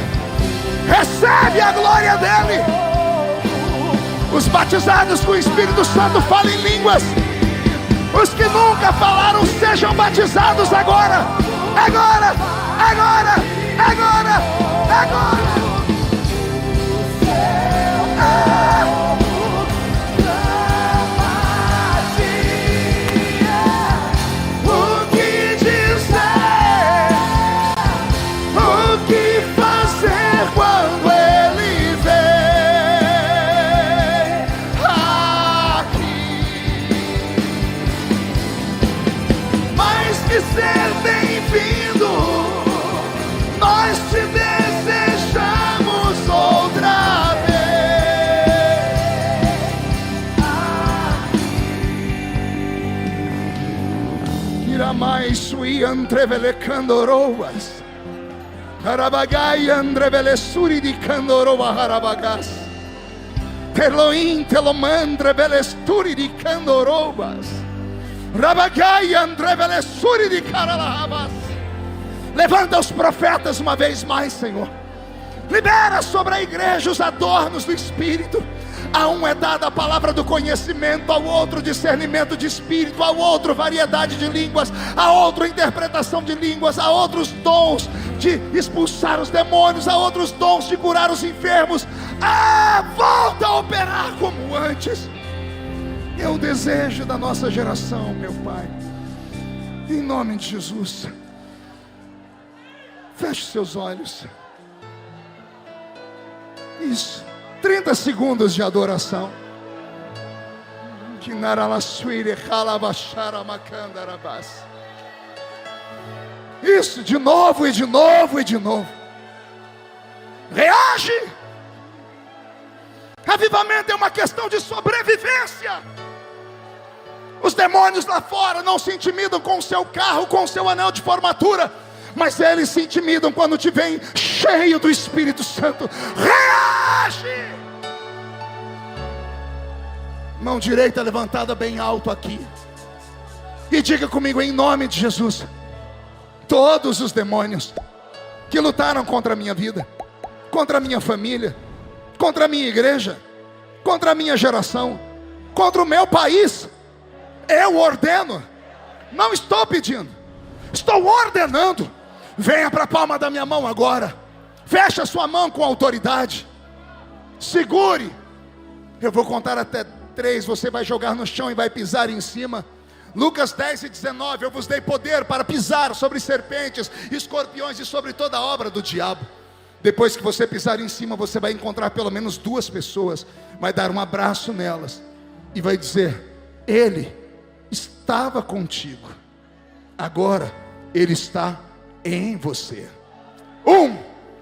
Recebe a glória dEle. Os batizados com o Espírito Santo falem em línguas. Os que nunca falaram sejam batizados agora. Agora, agora, agora, agora. O que dizer? O que fazer quando Ele vem aqui? Mais que ser bem-vindo, nós te desejamos outra vez. Iramai sui entrevele candoroas. Harabagai andrevele suri di candoroa harabagas. Teloim telomandre velesturi di candoroas. Rabagai andrevele suri di caralahabas. Levanta os profetas uma vez mais, Senhor. Libera sobre a igreja os adornos do Espírito. A um é dada a palavra do conhecimento, ao outro discernimento de espírito, ao outro variedade de línguas, a outro interpretação de línguas, a outros dons de expulsar os demônios, a outros dons de curar os enfermos. Volta a operar como antes. É o desejo da nossa geração, meu Pai. Em nome de Jesus. Feche seus olhos. Isso. 30 segundos de adoração. Isso, de novo e de novo e de novo. Reage. Avivamento é uma questão de sobrevivência. Os demônios lá fora não se intimidam com o seu carro, com o seu anel de formatura, mas eles se intimidam quando te veem cheio do Espírito Santo. Reage! Mão direita levantada bem alto aqui. E diga comigo em nome de Jesus: todos os demônios que lutaram contra a minha vida, contra a minha família, contra a minha igreja, contra a minha geração, contra o meu país, eu ordeno. Não estou pedindo, estou ordenando. Venha para a palma da minha mão agora. Feche a sua mão com autoridade. Segure. Eu vou contar até 3. Você vai jogar no chão e vai pisar em cima. Lucas 10:19. Eu vos dei poder para pisar sobre serpentes, escorpiões e sobre toda a obra do diabo. Depois que você pisar em cima, você vai encontrar pelo menos 2 pessoas. Vai dar um abraço nelas e vai dizer: Ele estava contigo, agora Ele está em você. 1,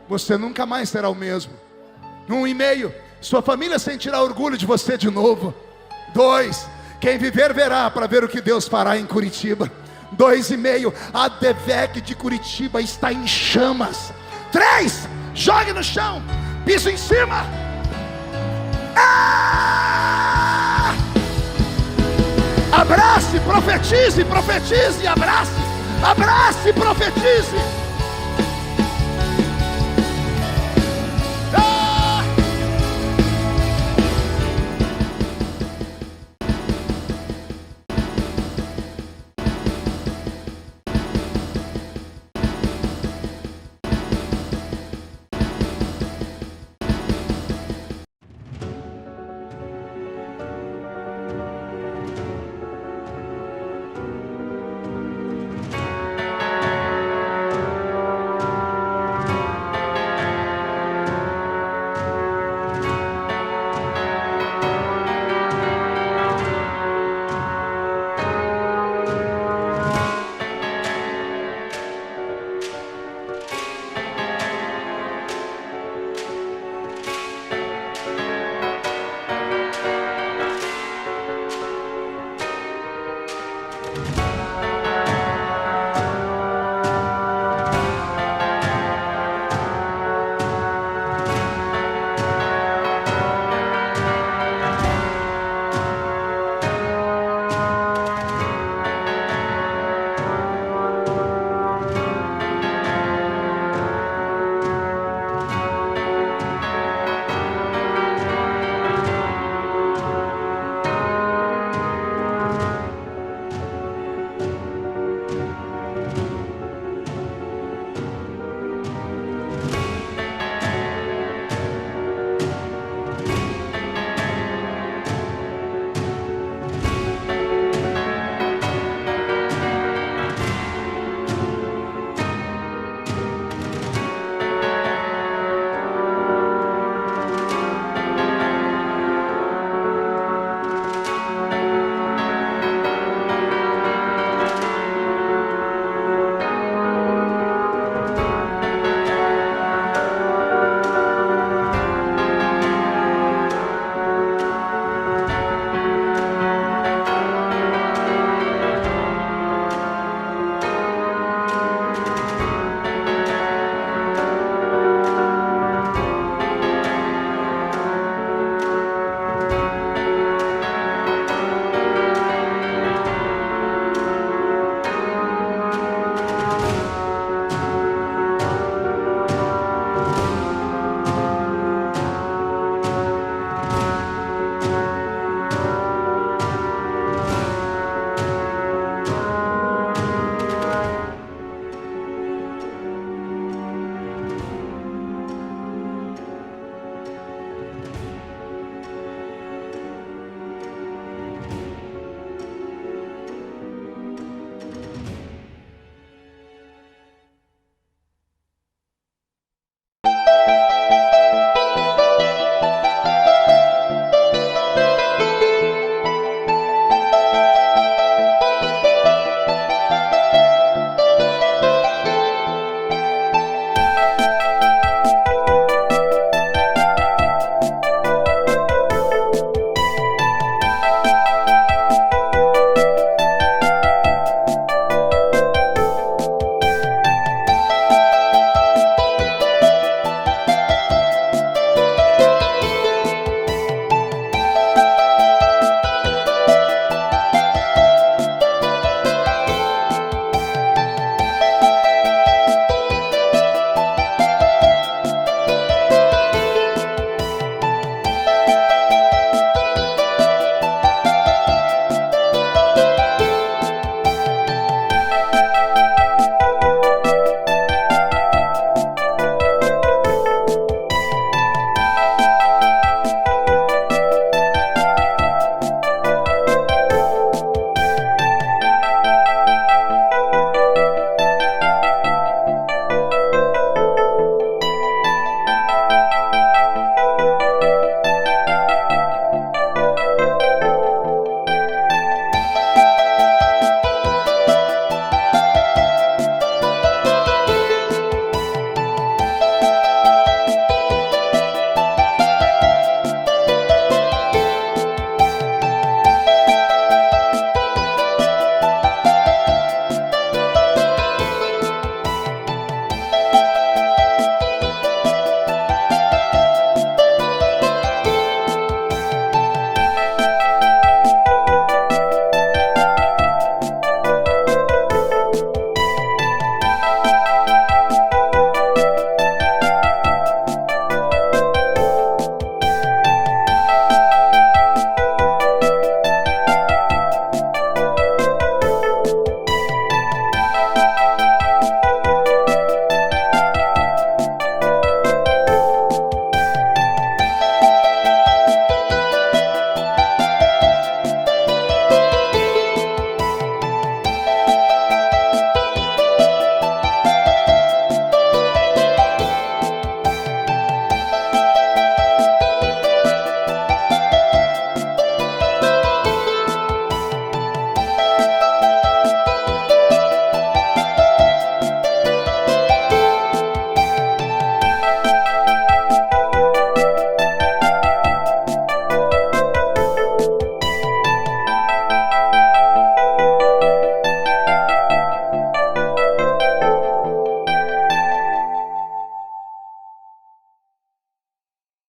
você nunca mais será o mesmo. 1,5, sua família sentirá orgulho de você de novo. 2, quem viver verá para ver o que Deus fará em Curitiba. 2,5, a DEVEC de Curitiba está em chamas. 3, jogue no chão, piso em cima. Abrace, profetize, profetize, abrace. Abrace e profetize.